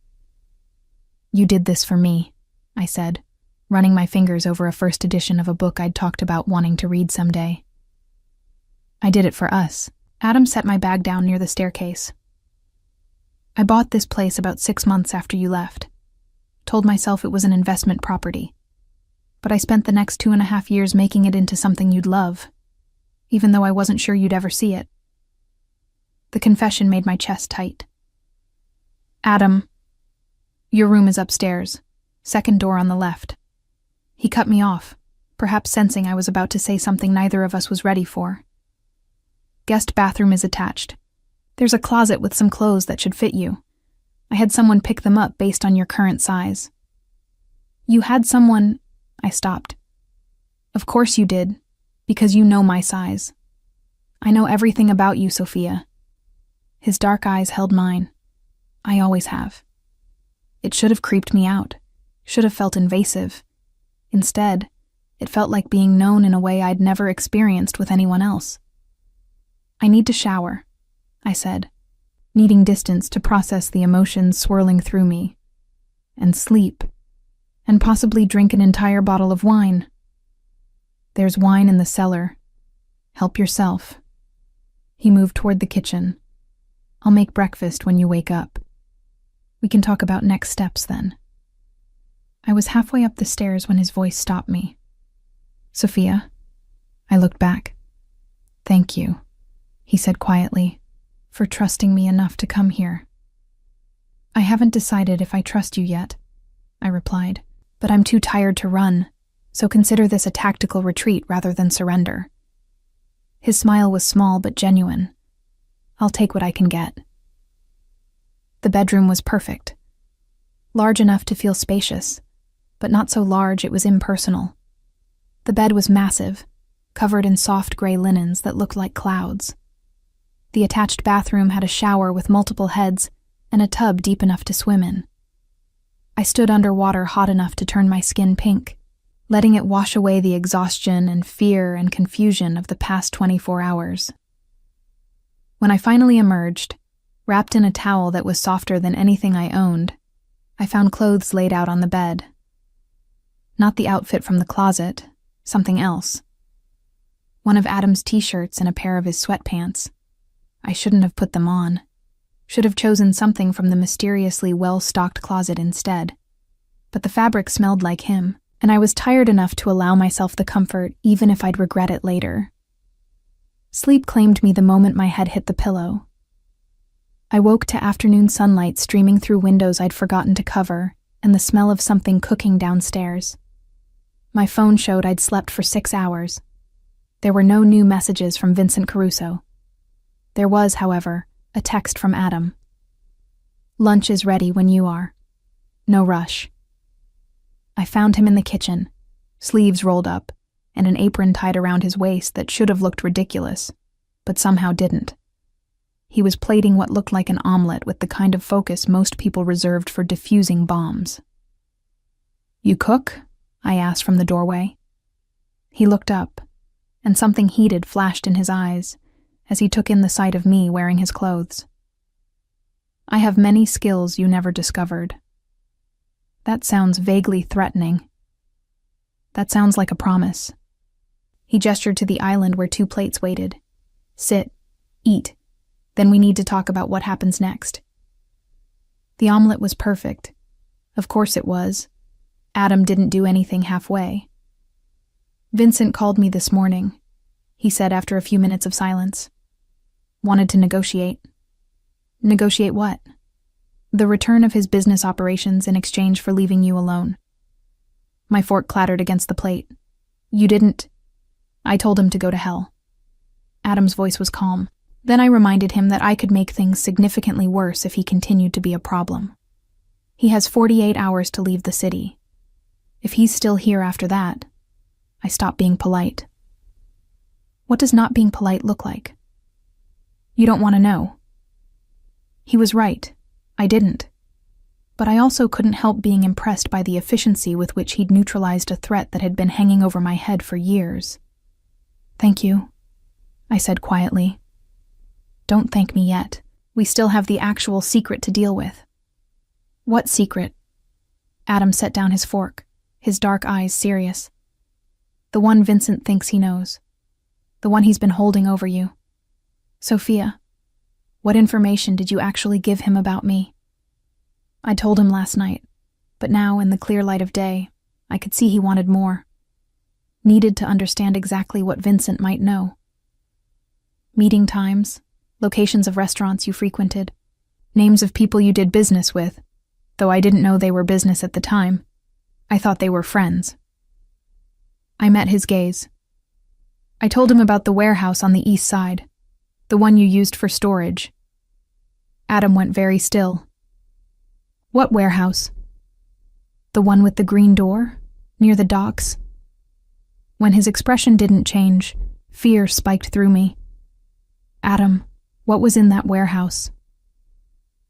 "You did this for me," I said, running my fingers over a first edition of a book I'd talked about wanting to read someday. "I did it for us." Adam set my bag down near the staircase. "I bought this place about 6 months after you left. Told myself it was an investment property. But I spent the next 2.5 years making it into something you'd love, even though I wasn't sure you'd ever see it." The confession made my chest tight. "Adam, your room is upstairs, second door on the left." He cut me off, perhaps sensing I was about to say something neither of us was ready for. "Guest bathroom is attached. There's a closet with some clothes that should fit you. I had someone pick them up based on your current size." "You had someone—" I stopped. "Of course you did, because you know my size. I know everything about you, Sophia." His dark eyes held mine. "I always have." It should have creeped me out, should have felt invasive. Instead, it felt like being known in a way I'd never experienced with anyone else. "I need to shower," I said, needing distance to process the emotions swirling through me, and sleep, and possibly drink an entire bottle of wine. "There's wine in the cellar. Help yourself." He moved toward the kitchen. "I'll make breakfast when you wake up. We can talk about next steps then." I was halfway up the stairs when his voice stopped me. "Sophia?" I looked back. "Thank you," he said quietly, "for trusting me enough to come here." "I haven't decided if I trust you yet," I replied, "but I'm too tired to run, so consider this a tactical retreat rather than surrender." His smile was small but genuine. "I'll take what I can get." The bedroom was perfect. Large enough to feel spacious, but not so large it was impersonal. The bed was massive, covered in soft gray linens that looked like clouds. The attached bathroom had a shower with multiple heads and a tub deep enough to swim in. I stood under water hot enough to turn my skin pink, letting it wash away the exhaustion and fear and confusion of the past 24 hours. When I finally emerged, wrapped in a towel that was softer than anything I owned, I found clothes laid out on the bed. Not the outfit from the closet, something else. One of Adam's t-shirts and a pair of his sweatpants. I shouldn't have put them on. Should have chosen something from the mysteriously well-stocked closet instead. But the fabric smelled like him, and I was tired enough to allow myself the comfort even if I'd regret it later. Sleep claimed me the moment my head hit the pillow. I woke to afternoon sunlight streaming through windows I'd forgotten to cover and the smell of something cooking downstairs. My phone showed I'd slept for 6 hours. There were no new messages from Vincent Caruso. There was, however, a text from Adam. "Lunch is ready when you are. No rush." I found him in the kitchen, sleeves rolled up, and an apron tied around his waist that should have looked ridiculous, but somehow didn't. He was plating what looked like an omelet with the kind of focus most people reserved for diffusing bombs. "You cook?" I asked from the doorway. He looked up, and something heated flashed in his eyes as he took in the sight of me wearing his clothes. "I have many skills you never discovered." That sounds vaguely threatening. That sounds like a promise. He gestured to the island where 2 plates waited. "Sit, eat, then we need to talk about what happens next." The omelet was perfect. Of course it was. Adam didn't do anything halfway. "Vincent called me this morning," he said after a few minutes of silence. "Wanted to negotiate." "Negotiate what?" "The return of his business operations in exchange for leaving you alone." My fork clattered against the plate. "You didn't—" I told him to go to hell. Adam's voice was calm. Then I reminded him that I could make things significantly worse if he continued to be a problem. He has 48 hours to leave the city. If he's still here after that, I stopped being polite. What does not being polite look like? You don't want to know. He was right. I didn't. But I also couldn't help being impressed by the efficiency with which he'd neutralized a threat that had been hanging over my head for years. Thank you, I said quietly. Don't thank me yet. We still have the actual secret to deal with. What secret? Adam set down his fork, his dark eyes serious. The one Vincent thinks he knows. The one he's been holding over you. Sophia, what information did you actually give him about me? I told him last night, but now, in the clear light of day, I could see he wanted more. Needed to understand exactly what Vincent might know. Meeting times, locations of restaurants you frequented, names of people you did business with, though I didn't know they were business at the time. I thought they were friends. I met his gaze. I told him about the warehouse on the east side, the one you used for storage. Adam went very still. What warehouse? The one with the green door, near the docks? When his expression didn't change, fear spiked through me. Adam, what was in that warehouse?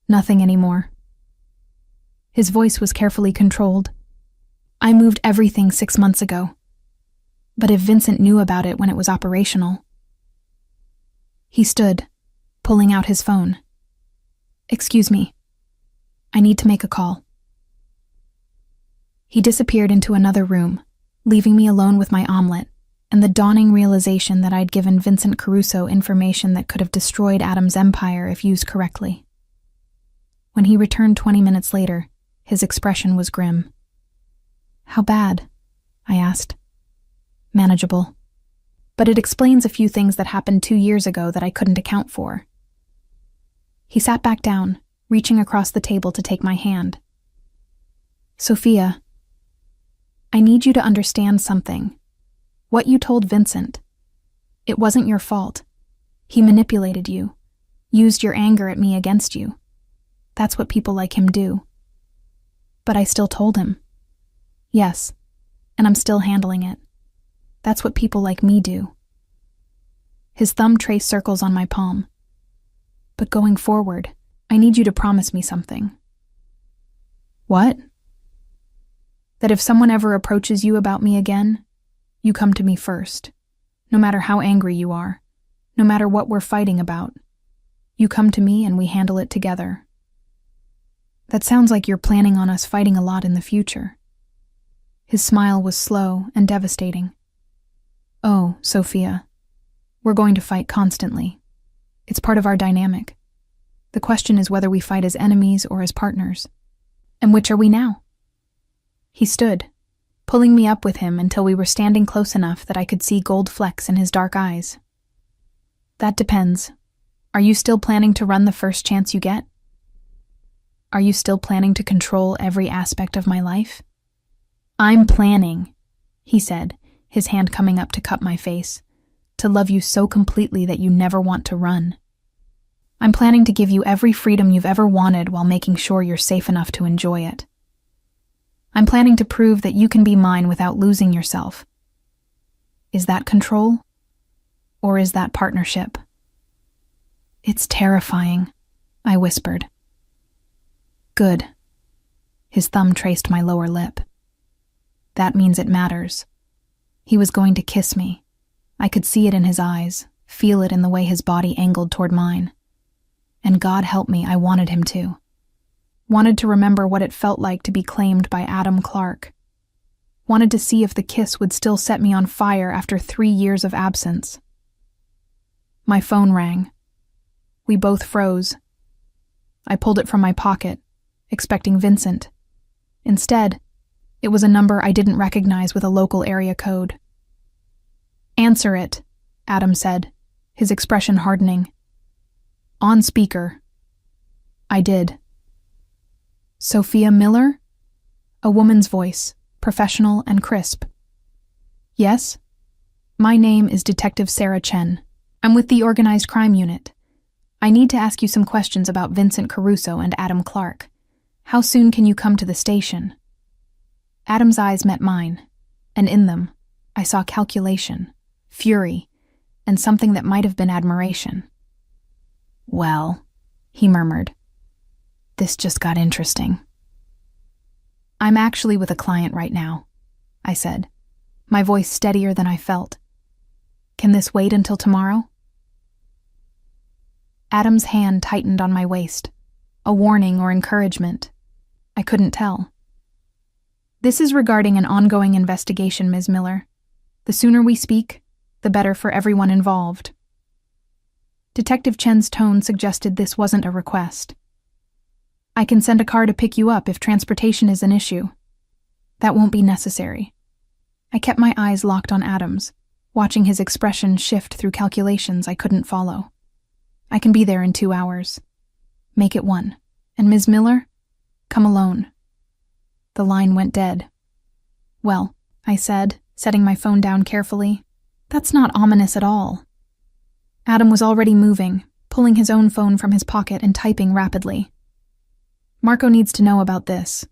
Nothing anymore. His voice was carefully controlled. I moved everything 6 months ago. But if Vincent knew about it when it was operational... He stood, pulling out his phone. Excuse me. I need to make a call. He disappeared into another room, leaving me alone with my omelet and the dawning realization that I'd given Vincent Caruso information that could have destroyed Adam's empire if used correctly. When he returned 20 minutes later, his expression was grim. How bad? I asked. Manageable. But it explains a few things that happened 2 years ago that I couldn't account for. He sat back down, reaching across the table to take my hand. Sophia, I need you to understand something. What you told Vincent. It wasn't your fault. He manipulated you, used your anger at me against you. That's what people like him do. But I still told him. Yes, and I'm still handling it. That's what people like me do. His thumb traced circles on my palm. But going forward, I need you to promise me something. What? That if someone ever approaches you about me again, you come to me first. No matter how angry you are, no matter what we're fighting about, you come to me and we handle it together. That sounds like you're planning on us fighting a lot in the future. His smile was slow and devastating. Oh, Sophia, we're going to fight constantly. It's part of our dynamic. The question is whether we fight as enemies or as partners. And which are we now? He stood, pulling me up with him until we were standing close enough that I could see gold flecks in his dark eyes. That depends. Are you still planning to run the first chance you get? Are you still planning to control every aspect of my life? I'm planning, he said, his hand coming up to cup my face, to love you so completely that you never want to run. I'm planning to give you every freedom you've ever wanted while making sure you're safe enough to enjoy it. I'm planning to prove that you can be mine without losing yourself. Is that control? Or is that partnership? It's terrifying, I whispered. Good. His thumb traced my lower lip. That means it matters. He was going to kiss me. I could see it in his eyes, feel it in the way his body angled toward mine. And God help me, I wanted him to. Wanted to remember what it felt like to be claimed by Adam Clark. Wanted to see if the kiss would still set me on fire after 3 years of absence. My phone rang. We both froze. I pulled it from my pocket, expecting Vincent. Instead, it was a number I didn't recognize with a local area code. Answer it, Adam said, his expression hardening. On speaker. I did. Sophia Miller? A woman's voice, professional and crisp. Yes? My name is Detective Sarah Chen. I'm with the Organized Crime Unit. I need to ask you some questions about Vincent Caruso and Adam Clark. How soon can you come to the station? Adam's eyes met mine, and in them, I saw calculation, fury, and something that might have been admiration. Well, he murmured, this just got interesting. I'm actually with a client right now, I said, my voice steadier than I felt. Can this wait until tomorrow? Adam's hand tightened on my waist. A warning or encouragement. I couldn't tell. This is regarding an ongoing investigation, Ms. Miller. The sooner we speak, the better for everyone involved. Detective Chen's tone suggested this wasn't a request. I can send a car to pick you up if transportation is an issue. That won't be necessary. I kept my eyes locked on Adam's, watching his expression shift through calculations I couldn't follow. I can be there in 2 hours. Make it 1. And Ms. Miller? Come alone. The line went dead. Well, I said, setting my phone down carefully, that's not ominous at all. Adam was already moving, pulling his own phone from his pocket and typing rapidly. Marco needs to know about this,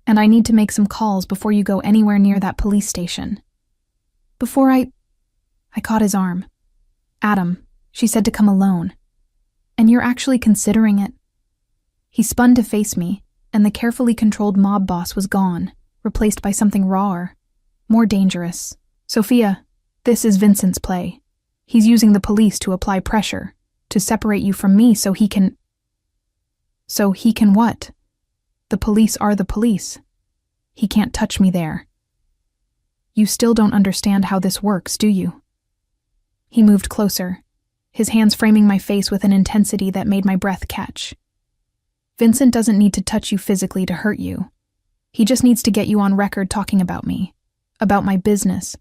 and I need to make some calls before you go anywhere near that police station. Before I caught his arm. Adam, she said to come alone. And you're actually considering it? He spun to face me, and the carefully controlled mob boss was gone, replaced by something rawer, more dangerous. Sophia, this is Vincent's play. He's using the police to apply pressure, to separate you from me so he can... So he can what? The police are the police. He can't touch me there. You still don't understand how this works, do you? He moved closer, his hands framing my face with an intensity that made my breath catch. Vincent doesn't need to touch you physically to hurt you. He just needs to get you on record talking about me, about my business,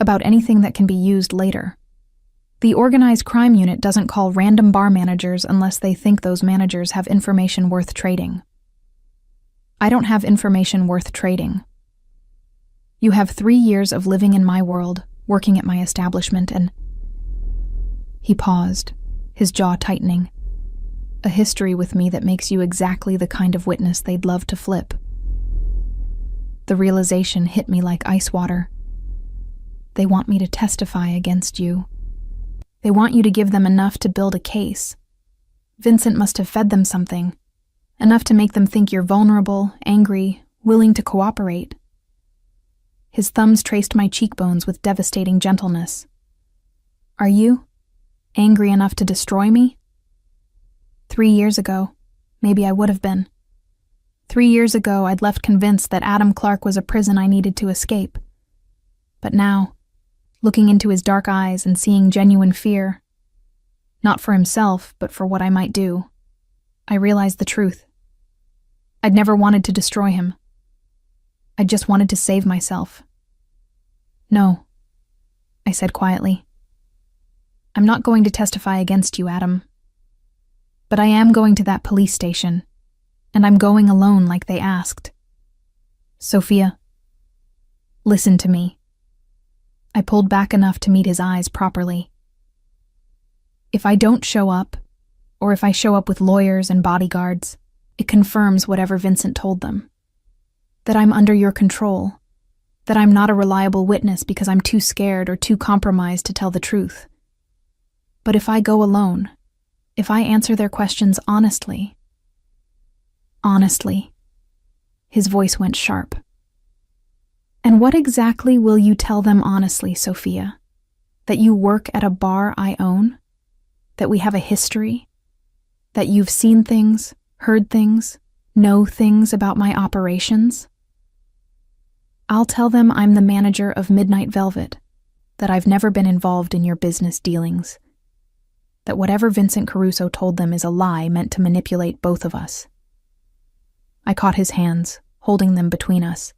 about anything that can be used later. The organized crime unit doesn't call random bar managers unless they think those managers have information worth trading. I don't have information worth trading. You have 3 years of living in my world, working at my establishment, and... He paused, his jaw tightening. A history with me that makes you exactly the kind of witness they'd love to flip. The realization hit me like ice water. They want me to testify against you. They want you to give them enough to build a case. Vincent must have fed them something, enough to make them think you're vulnerable, angry, willing to cooperate. His thumbs traced my cheekbones with devastating gentleness. Are you? Angry enough to destroy me? 3 years ago, maybe I would have been. 3 years ago, I'd left convinced that Adam Clark was a prison I needed to escape. But now, looking into his dark eyes and seeing genuine fear, not for himself, but for what I might do, I realized the truth. I'd never wanted to destroy him. I just wanted to save myself. No, I said quietly. I'm not going to testify against you, Adam. But I am going to that police station, and I'm going alone like they asked. Sophia, listen to me. I pulled back enough to meet his eyes properly. If I don't show up, or if I show up with lawyers and bodyguards, it confirms whatever Vincent told them. That I'm under your control. That I'm not a reliable witness because I'm too scared or too compromised to tell the truth. But if I go alone, if I answer their questions honestly, his voice went sharp. And what exactly will you tell them honestly, Sophia? That you work at a bar I own? That we have a history? That you've seen things, heard things, know things about my operations? I'll tell them I'm the manager of Midnight Velvet, that I've never been involved in your business dealings, that whatever Vincent Caruso told them is a lie meant to manipulate both of us. I caught his hands, holding them between us.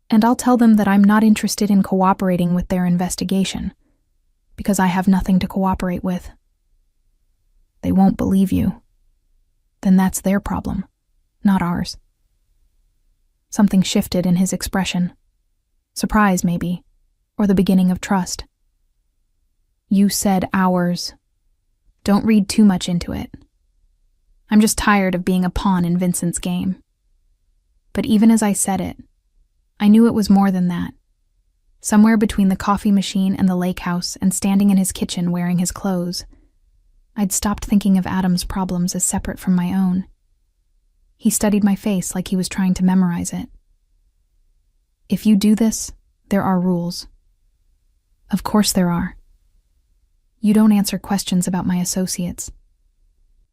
And I'll tell them that I'm not interested in cooperating with their investigation, because I have nothing to cooperate with. They won't believe you. Then that's their problem, not ours. Something shifted in his expression. Surprise, maybe, or the beginning of trust. You said ours. Don't read too much into it. I'm just tired of being a pawn in Vincent's game. But even as I said it, I knew it was more than that. Somewhere between the coffee machine and the lake house and standing in his kitchen wearing his clothes, I'd stopped thinking of Adam's problems as separate from my own. He studied my face like he was trying to memorize it. If you do this, there are rules. Of course there are. You don't answer questions about my associates.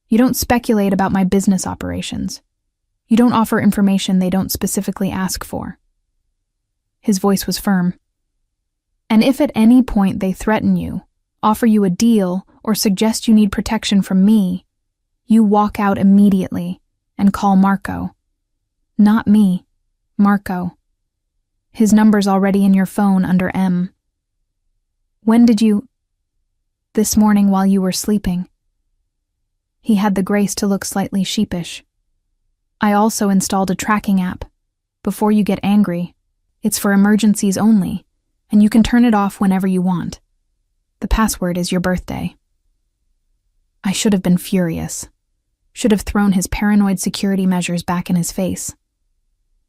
You don't speculate about my business operations. You don't offer information they don't specifically ask for. His voice was firm. And if at any point they threaten you, offer you a deal, or suggest you need protection from me, you walk out immediately and call Marco. Not me, Marco. His number's already in your phone under M. When did you? This morning while you were sleeping. He had the grace to look slightly sheepish. I also installed a tracking app. Before you get angry, it's for emergencies only, and you can turn it off whenever you want. The password is your birthday. I should have been furious. Should have thrown his paranoid security measures back in his face.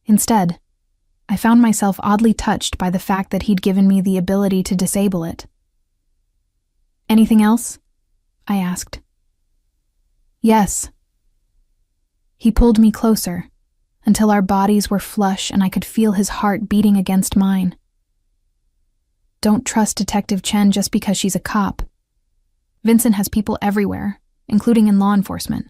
Instead, I found myself oddly touched by the fact that he'd given me the ability to disable it. Anything else? I asked. Yes. He pulled me closer, until our bodies were flush and I could feel his heart beating against mine. Don't trust Detective Chen just because she's a cop. Vincent has people everywhere, including in law enforcement.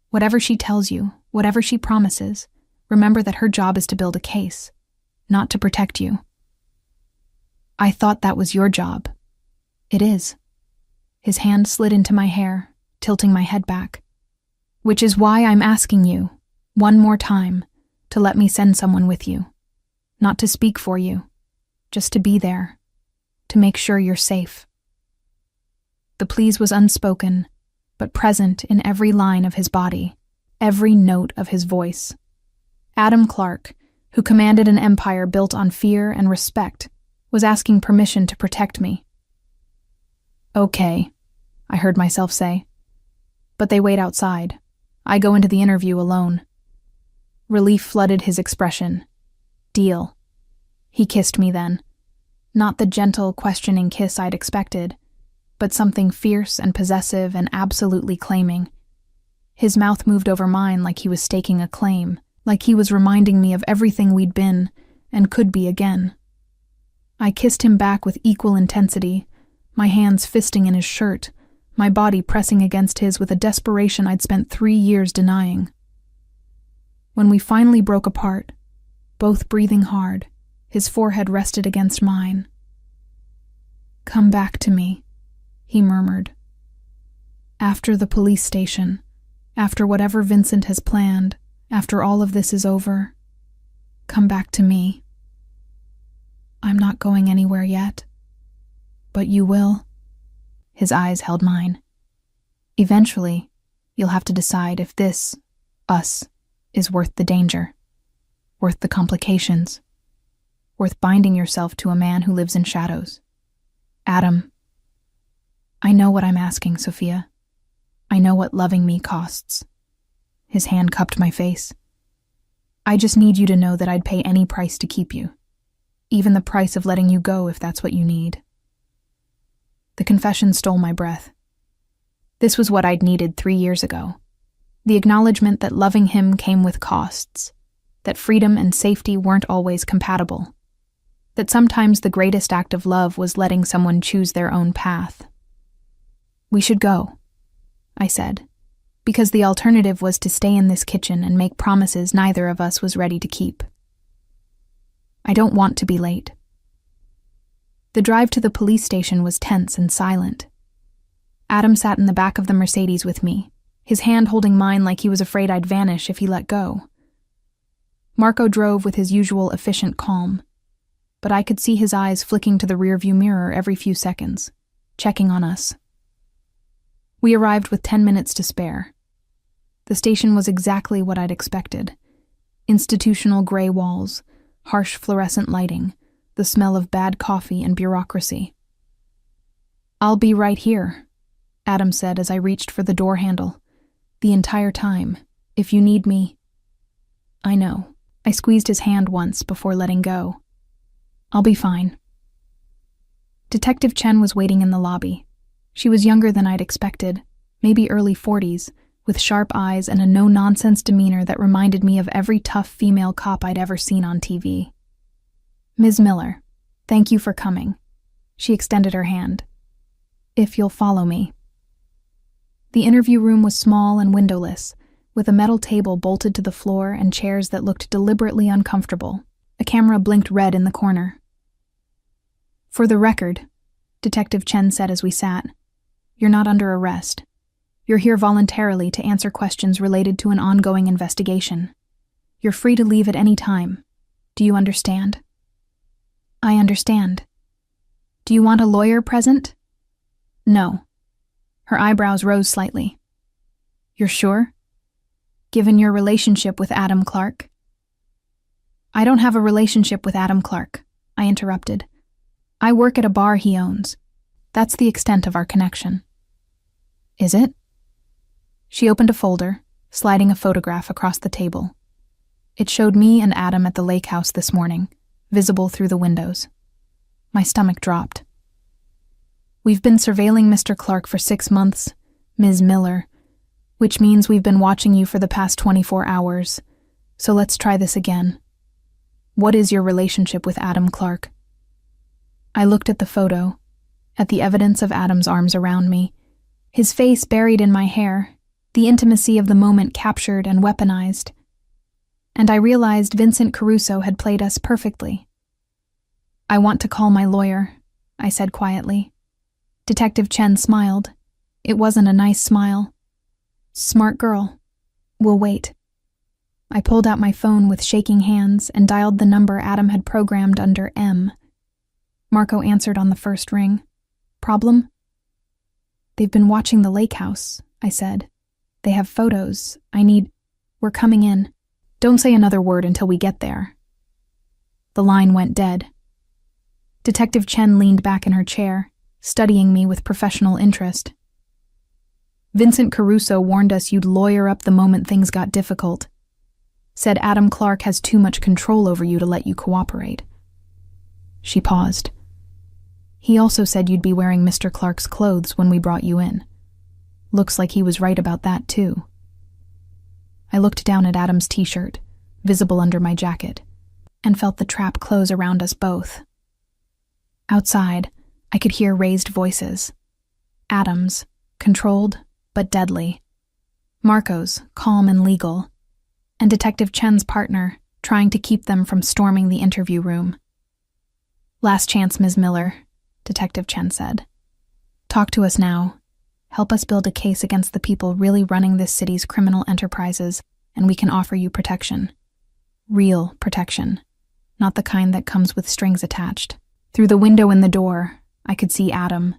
Whatever she tells you, whatever she promises, remember that her job is to build a case, not to protect you. I thought that was your job. It is. His hand slid into my hair, tilting my head back. Which is why I'm asking you, one more time, to let me send someone with you. Not to speak for you, just to be there, to make sure you're safe. The please was unspoken, but present in every line of his body, every note of his voice. Adam Clark, who commanded an empire built on fear and respect, was asking permission to protect me. Okay, I heard myself say. But they wait outside. I go into the interview alone. Relief flooded his expression. Deal. He kissed me then. Not the gentle, questioning kiss I'd expected, but something fierce and possessive and absolutely claiming. His mouth moved over mine like he was staking a claim, like he was reminding me of everything we'd been and could be again. I kissed him back with equal intensity, my hands fisting in his shirt, my body pressing against his with a desperation I'd spent 3 years denying. When we finally broke apart, both breathing hard, his forehead rested against mine. Come back to me, he murmured. After the police station, after whatever Vincent has planned, after all of this is over, come back to me. I'm not going anywhere yet, but you will. His eyes held mine. Eventually, you'll have to decide if this, us, is worth the danger, worth the complications, worth binding yourself to a man who lives in shadows. Adam, I know what I'm asking, Sophia. I know what loving me costs. His hand cupped my face. I just need you to know that I'd pay any price to keep you, even the price of letting you go if that's what you need. The confession stole my breath. This was what I'd needed 3 years ago. The acknowledgement that loving him came with costs, that freedom and safety weren't always compatible, that sometimes the greatest act of love was letting someone choose their own path. We should go, I said, because the alternative was to stay in this kitchen and make promises neither of us was ready to keep. I don't want to be late. The drive to the police station was tense and silent. Adam sat in the back of the Mercedes with me, his hand holding mine like he was afraid I'd vanish if he let go. Marco drove with his usual efficient calm, but I could see his eyes flicking to the rearview mirror every few seconds, checking on us. We arrived with 10 minutes to spare. The station was exactly what I'd expected. Institutional gray walls, harsh fluorescent lighting, the smell of bad coffee and bureaucracy. I'll be right here, Adam said as I reached for the door handle. The entire time, if you need me. I know. I squeezed his hand once before letting go. I'll be fine. Detective Chen was waiting in the lobby. She was younger than I'd expected, maybe early 40s, with sharp eyes and a no-nonsense demeanor that reminded me of every tough female cop I'd ever seen on TV. Ms. Miller, thank you for coming. She extended her hand. "If you'll follow me." The interview room was small and windowless, with a metal table bolted to the floor and chairs that looked deliberately uncomfortable. A camera blinked red in the corner. "For the record," Detective Chen said as we sat, "you're not under arrest. You're here voluntarily to answer questions related to an ongoing investigation. You're free to leave at any time. Do you understand?" "I understand. Do you want a lawyer present?" "No." Her eyebrows rose slightly. "You're sure? Given your relationship with Adam Clark?" "I don't have a relationship with Adam Clark," I interrupted. "I work at a bar he owns. That's the extent of our connection." "Is it?" She opened a folder, sliding a photograph across the table. It showed me and Adam at the lake house this morning, visible through the windows. My stomach dropped. "We've been surveilling Mr. Clark for 6 months, Ms. Miller, which means we've been watching you for the past 24 hours. So let's try this again. What is your relationship with Adam Clark?" I looked at the photo, at the evidence of Adam's arms around me, his face buried in my hair, the intimacy of the moment captured and weaponized. And I realized Vincent Caruso had played us perfectly. "I want to call my lawyer," I said quietly. Detective Chen smiled. It wasn't a nice smile. "Smart girl. We'll wait." I pulled out my phone with shaking hands and dialed the number Adam had programmed under M. Marco answered on the first ring. "Problem?" "They've been watching the lake house," I said. "They have photos. We're coming in. Don't say another word until we get there." The line went dead. Detective Chen leaned back in her chair, studying me with professional interest. "Vincent Caruso warned us you'd lawyer up the moment things got difficult. Said Adam Clark has too much control over you to let you cooperate." She paused. "He also said you'd be wearing Mr. Clark's clothes when we brought you in. Looks like he was right about that, too." I looked down at Adam's t-shirt, visible under my jacket, and felt the trap close around us both. Outside, I could hear raised voices. Adam's, controlled but deadly. Marco's, calm and legal. And Detective Chen's partner, trying to keep them from storming the interview room. "Last chance, Ms. Miller," Detective Chen said. "Talk to us now. Help us build a case against the people really running this city's criminal enterprises, and we can offer you protection. Real protection, not the kind that comes with strings attached." Through the window in the door, I could see Adam.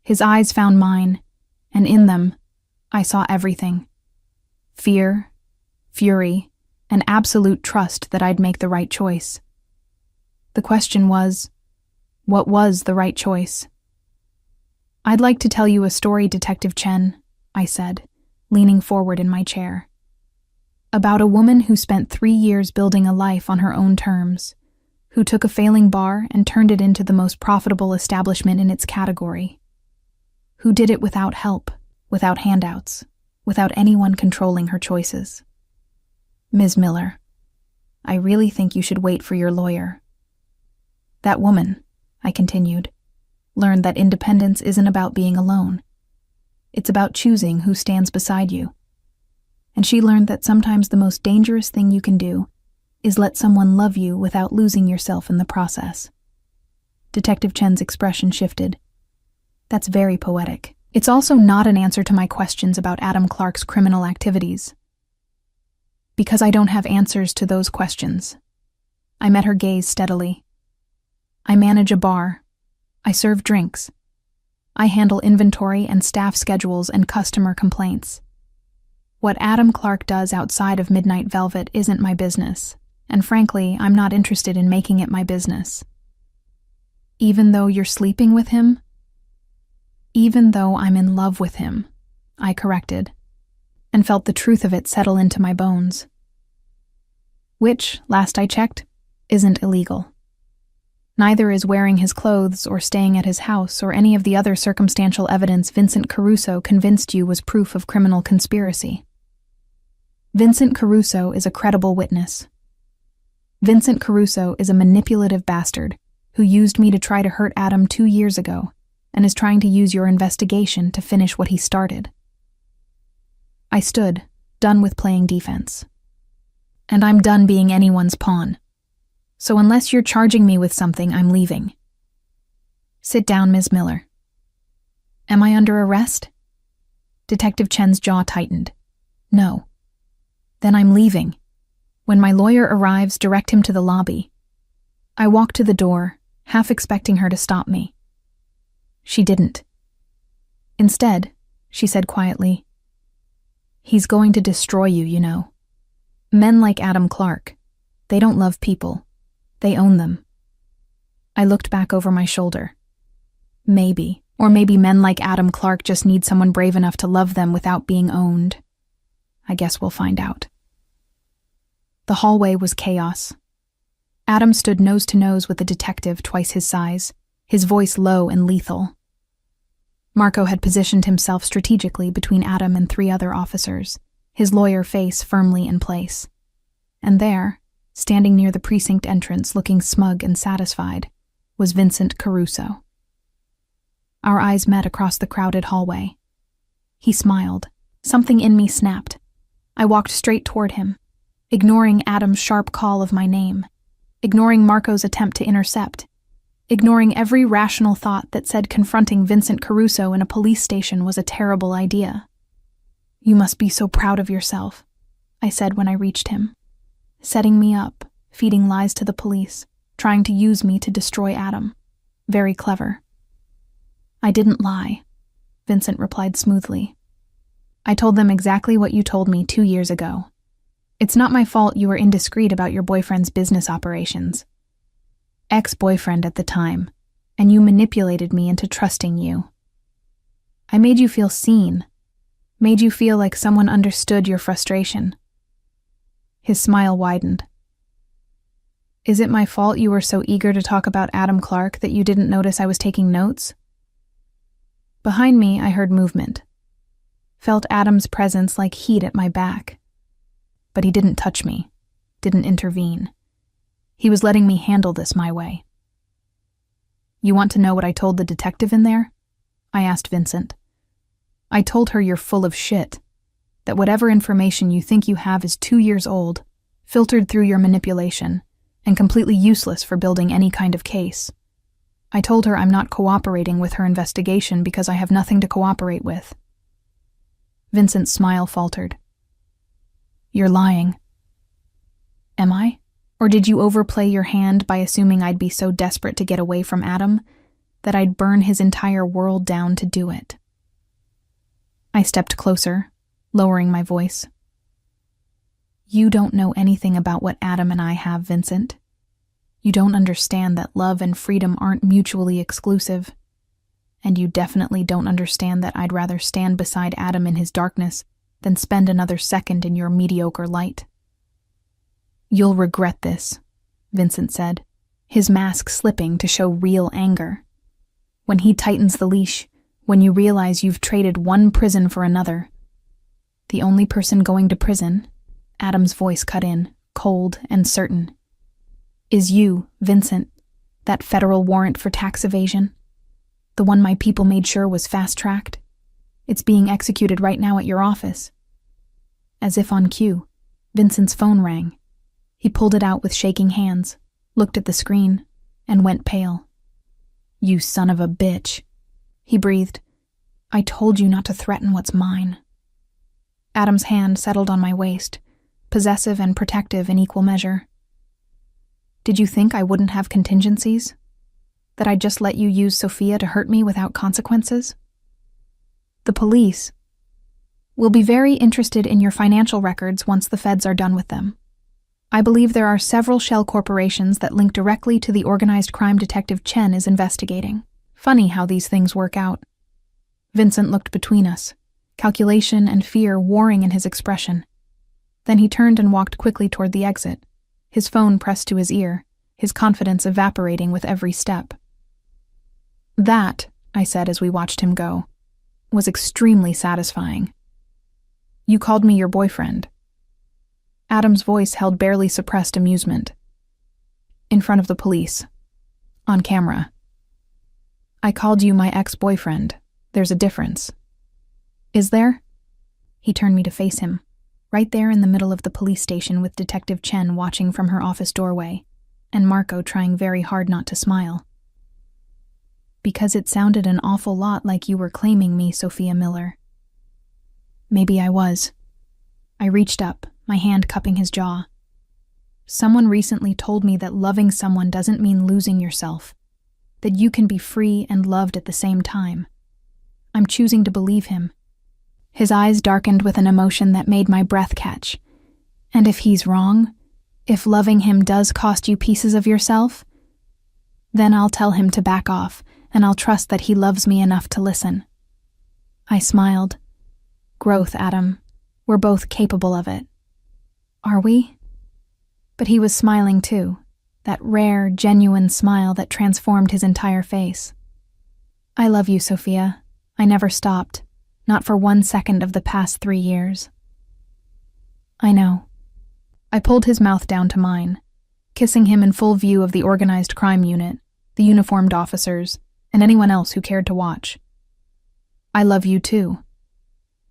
His eyes found mine, and in them, I saw everything. Fear, fury, and absolute trust that I'd make the right choice. The question was, what was the right choice? "I'd like to tell you a story, Detective Chen," I said, leaning forward in my chair. "About a woman who spent 3 years building a life on her own terms, who took a failing bar and turned it into the most profitable establishment in its category, who did it without help, without handouts, without anyone controlling her choices. Ms. Miller, I really think you should wait for your lawyer. That woman," I continued, "learned that independence isn't about being alone. It's about choosing who stands beside you. And she learned that sometimes the most dangerous thing you can do is let someone love you without losing yourself in the process." Detective Chen's expression shifted. "That's very poetic. It's also not an answer to my questions about Adam Clark's criminal activities. Because I don't have answers to those questions." I met her gaze steadily. "I manage a bar. I serve drinks. I handle inventory and staff schedules and customer complaints. What Adam Clark does outside of Midnight Velvet isn't my business, and frankly, I'm not interested in making it my business." "Even though you're sleeping with him?" "Even though I'm in love with him," I corrected, and felt the truth of it settle into my bones. Which, last I checked, isn't illegal. Neither is wearing his clothes or staying at his house or any of the other circumstantial evidence Vincent Caruso convinced you was proof of criminal conspiracy. Vincent Caruso is a credible witness. Vincent Caruso is a manipulative bastard who used me to try to hurt Adam 2 years ago and is trying to use your investigation to finish what he started. I stood, done with playing defense. And I'm done being anyone's pawn. So unless you're charging me with something, I'm leaving. Sit down, Ms. Miller. Am I under arrest? Detective Chen's jaw tightened. No. Then I'm leaving. When my lawyer arrives, direct him to the lobby. I walked to the door, half expecting her to stop me. She didn't. Instead, she said quietly, "He's going to destroy you, you know. Men like Adam Clark, they don't love people. They own them." I looked back over my shoulder. Maybe men like Adam Clark just need someone brave enough to love them without being owned. I guess we'll find out. The hallway was chaos. Adam stood nose to nose with a detective twice his size, his voice low and lethal. Marco had positioned himself strategically between Adam and 3 other officers, his lawyer face firmly in place. And there, standing near the precinct entrance looking smug and satisfied, was Vincent Caruso. Our eyes met across the crowded hallway. He smiled. Something in me snapped. I walked straight toward him, ignoring Adam's sharp call of my name, ignoring Marco's attempt to intercept, ignoring every rational thought that said confronting Vincent Caruso in a police station was a terrible idea. "You must be so proud of yourself," I said when I reached him. "Setting me up, feeding lies to the police, trying to use me to destroy Adam. Very clever." "I didn't lie," Vincent replied smoothly. "I told them exactly what you told me 2 years ago. It's not my fault you were indiscreet about your boyfriend's business operations. Ex-boyfriend at the time, and you manipulated me into trusting you. I made you feel seen, made you feel like someone understood your frustration." His smile widened. "Is it my fault you were so eager to talk about Adam Clark that you didn't notice I was taking notes?" Behind me, I heard movement. Felt Adam's presence like heat at my back. But he didn't touch me, didn't intervene. He was letting me handle this my way. "You want to know what I told the detective in there?" I asked Vincent. "I told her you're full of shit, that whatever information you think you have is 2 years old, filtered through your manipulation, and completely useless for building any kind of case. I told her I'm not cooperating with her investigation because I have nothing to cooperate with." Vincent's smile faltered. "You're lying." "Am I? Or did you overplay your hand by assuming I'd be so desperate to get away from Adam that I'd burn his entire world down to do it?" I stepped closer, lowering my voice. "You don't know anything about what Adam and I have, Vincent. You don't understand that love and freedom aren't mutually exclusive. And you definitely don't understand that I'd rather stand beside Adam in his darkness than spend another second in your mediocre light." "You'll regret this," Vincent said, his mask slipping to show real anger. "When he tightens the leash, when you realize you've traded one prison for another. The only person going to prison," Adam's voice cut in, cold and certain, "is you, Vincent, that federal warrant for tax evasion. The one my people made sure was fast-tracked. It's being executed right now at your office." As if on cue, Vincent's phone rang. He pulled it out with shaking hands, looked at the screen, and went pale. "You son of a bitch," he breathed. "I told you not to threaten what's mine." Adam's hand settled on my waist, possessive and protective in equal measure. "Did you think I wouldn't have contingencies? That I'd just let you use Sophia to hurt me without consequences? The police will be very interested in your financial records once the feds are done with them. I believe there are several shell corporations that link directly to the organized crime Detective Chen is investigating. Funny how these things work out." Vincent looked between us, calculation and fear warring in his expression. Then he turned and walked quickly toward the exit, his phone pressed to his ear, his confidence evaporating with every step. "That," I said as we watched him go, "was extremely satisfying. You called me your boyfriend." Adam's voice held barely suppressed amusement. "In front of the police. On camera. I called you my ex-boyfriend. There's a difference. Is there? He turned me to face him, right there in the middle of the police station with Detective Chen watching from her office doorway, and Marco trying very hard not to smile. Because it sounded an awful lot like you were claiming me, Sophia Miller. Maybe I was. I reached up, my hand cupping his jaw. Someone recently told me that loving someone doesn't mean losing yourself, that you can be free and loved at the same time. I'm choosing to believe him. His eyes darkened with an emotion that made my breath catch. And if he's wrong, if loving him does cost you pieces of yourself, then I'll tell him to back off, and I'll trust that he loves me enough to listen. I smiled. Growth, Adam. We're both capable of it. Are we? But he was smiling too, that rare, genuine smile that transformed his entire face. I love you, Sophia. I never stopped, not for 1 second of the past 3 years. I know. I pulled his mouth down to mine, kissing him in full view of the organized crime unit, the uniformed officers, and anyone else who cared to watch. I love you too.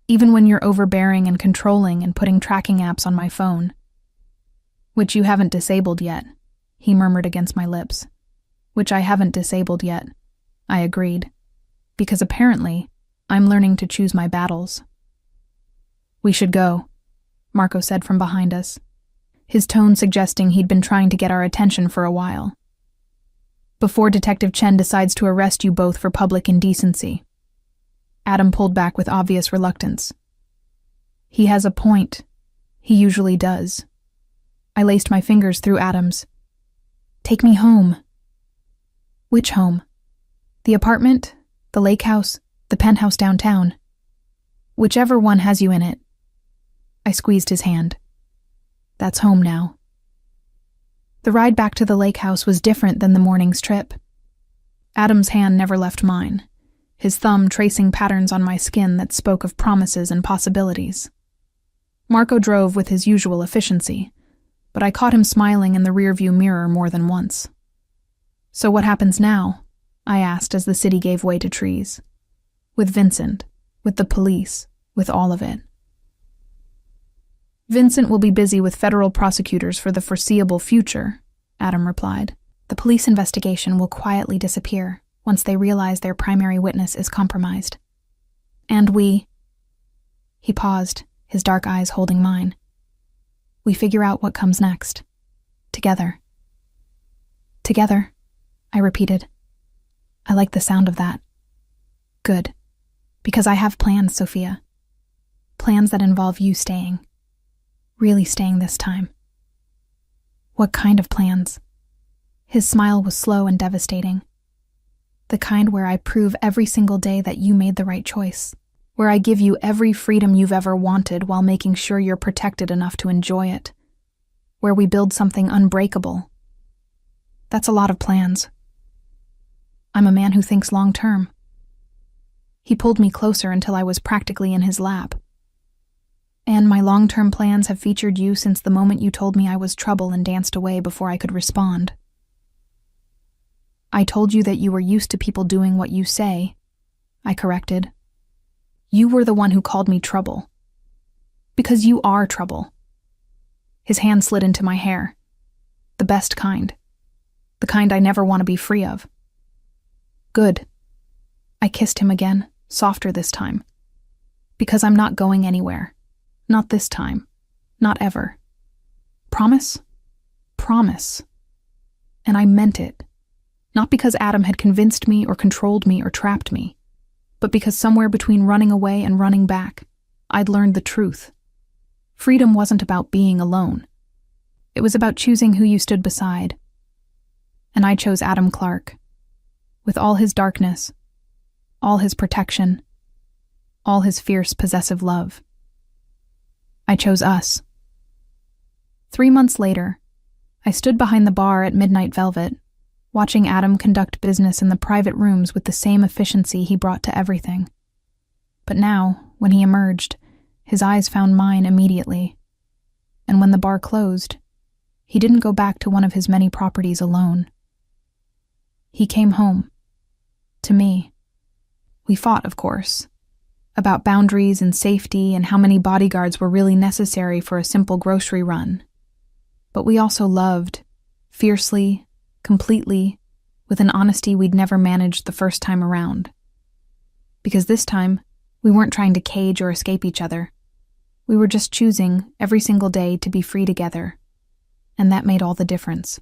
Even when you're overbearing and controlling and putting tracking apps on my phone. Which you haven't disabled yet, he murmured against my lips. Which I haven't disabled yet, I agreed. Because apparently, I'm learning to choose my battles. We should go, Marco said from behind us, his tone suggesting he'd been trying to get our attention for a while. Before Detective Chen decides to arrest you both for public indecency. Adam pulled back with obvious reluctance. He has a point. He usually does. I laced my fingers through Adam's. Take me home. Which home? The apartment? The lake house? The penthouse downtown? Whichever one has you in it. I squeezed his hand. That's home now. The ride back to the lake house was different than the morning's trip. Adam's hand never left mine, his thumb tracing patterns on my skin that spoke of promises and possibilities. Marco drove with his usual efficiency, but I caught him smiling in the rearview mirror more than once. So what happens now? I asked as the city gave way to trees. With Vincent, with the police, with all of it. Vincent will be busy with federal prosecutors for the foreseeable future, Adam replied. The police investigation will quietly disappear once they realize their primary witness is compromised. And we... He paused, his dark eyes holding mine. We figure out what comes next. Together. Together, I repeated. I like the sound of that. Good. Because I have plans, Sophia. Plans that involve you staying. Really staying this time. What kind of plans? His smile was slow and devastating. The kind where I prove every single day that you made the right choice. Where I give you every freedom you've ever wanted while making sure you're protected enough to enjoy it. Where we build something unbreakable. That's a lot of plans. I'm a man who thinks long-term. He pulled me closer until I was practically in his lap. And my long-term plans have featured you since the moment you told me I was trouble and danced away before I could respond. I told you that you were used to people doing what you say, I corrected. You were the one who called me trouble. Because you are trouble. His hand slid into my hair. The best kind. The kind I never want to be free of. Good. I kissed him again, softer this time. Because I'm not going anywhere. Not this time. Not ever. Promise? Promise. And I meant it. Not because Adam had convinced me or controlled me or trapped me, but because somewhere between running away and running back, I'd learned the truth. Freedom wasn't about being alone. It was about choosing who you stood beside. And I chose Adam Clark. With all his darkness, all his protection, all his fierce possessive love. I chose us. 3 months later, I stood behind the bar at Midnight Velvet, watching Adam conduct business in the private rooms with the same efficiency he brought to everything. But now, when he emerged, his eyes found mine immediately. And when the bar closed, he didn't go back to one of his many properties alone. He came home. To me. We fought, of course, about boundaries and safety and how many bodyguards were really necessary for a simple grocery run. But we also loved, fiercely, completely, with an honesty we'd never managed the first time around. Because this time, we weren't trying to cage or escape each other. We were just choosing, every single day, to be free together. And that made all the difference.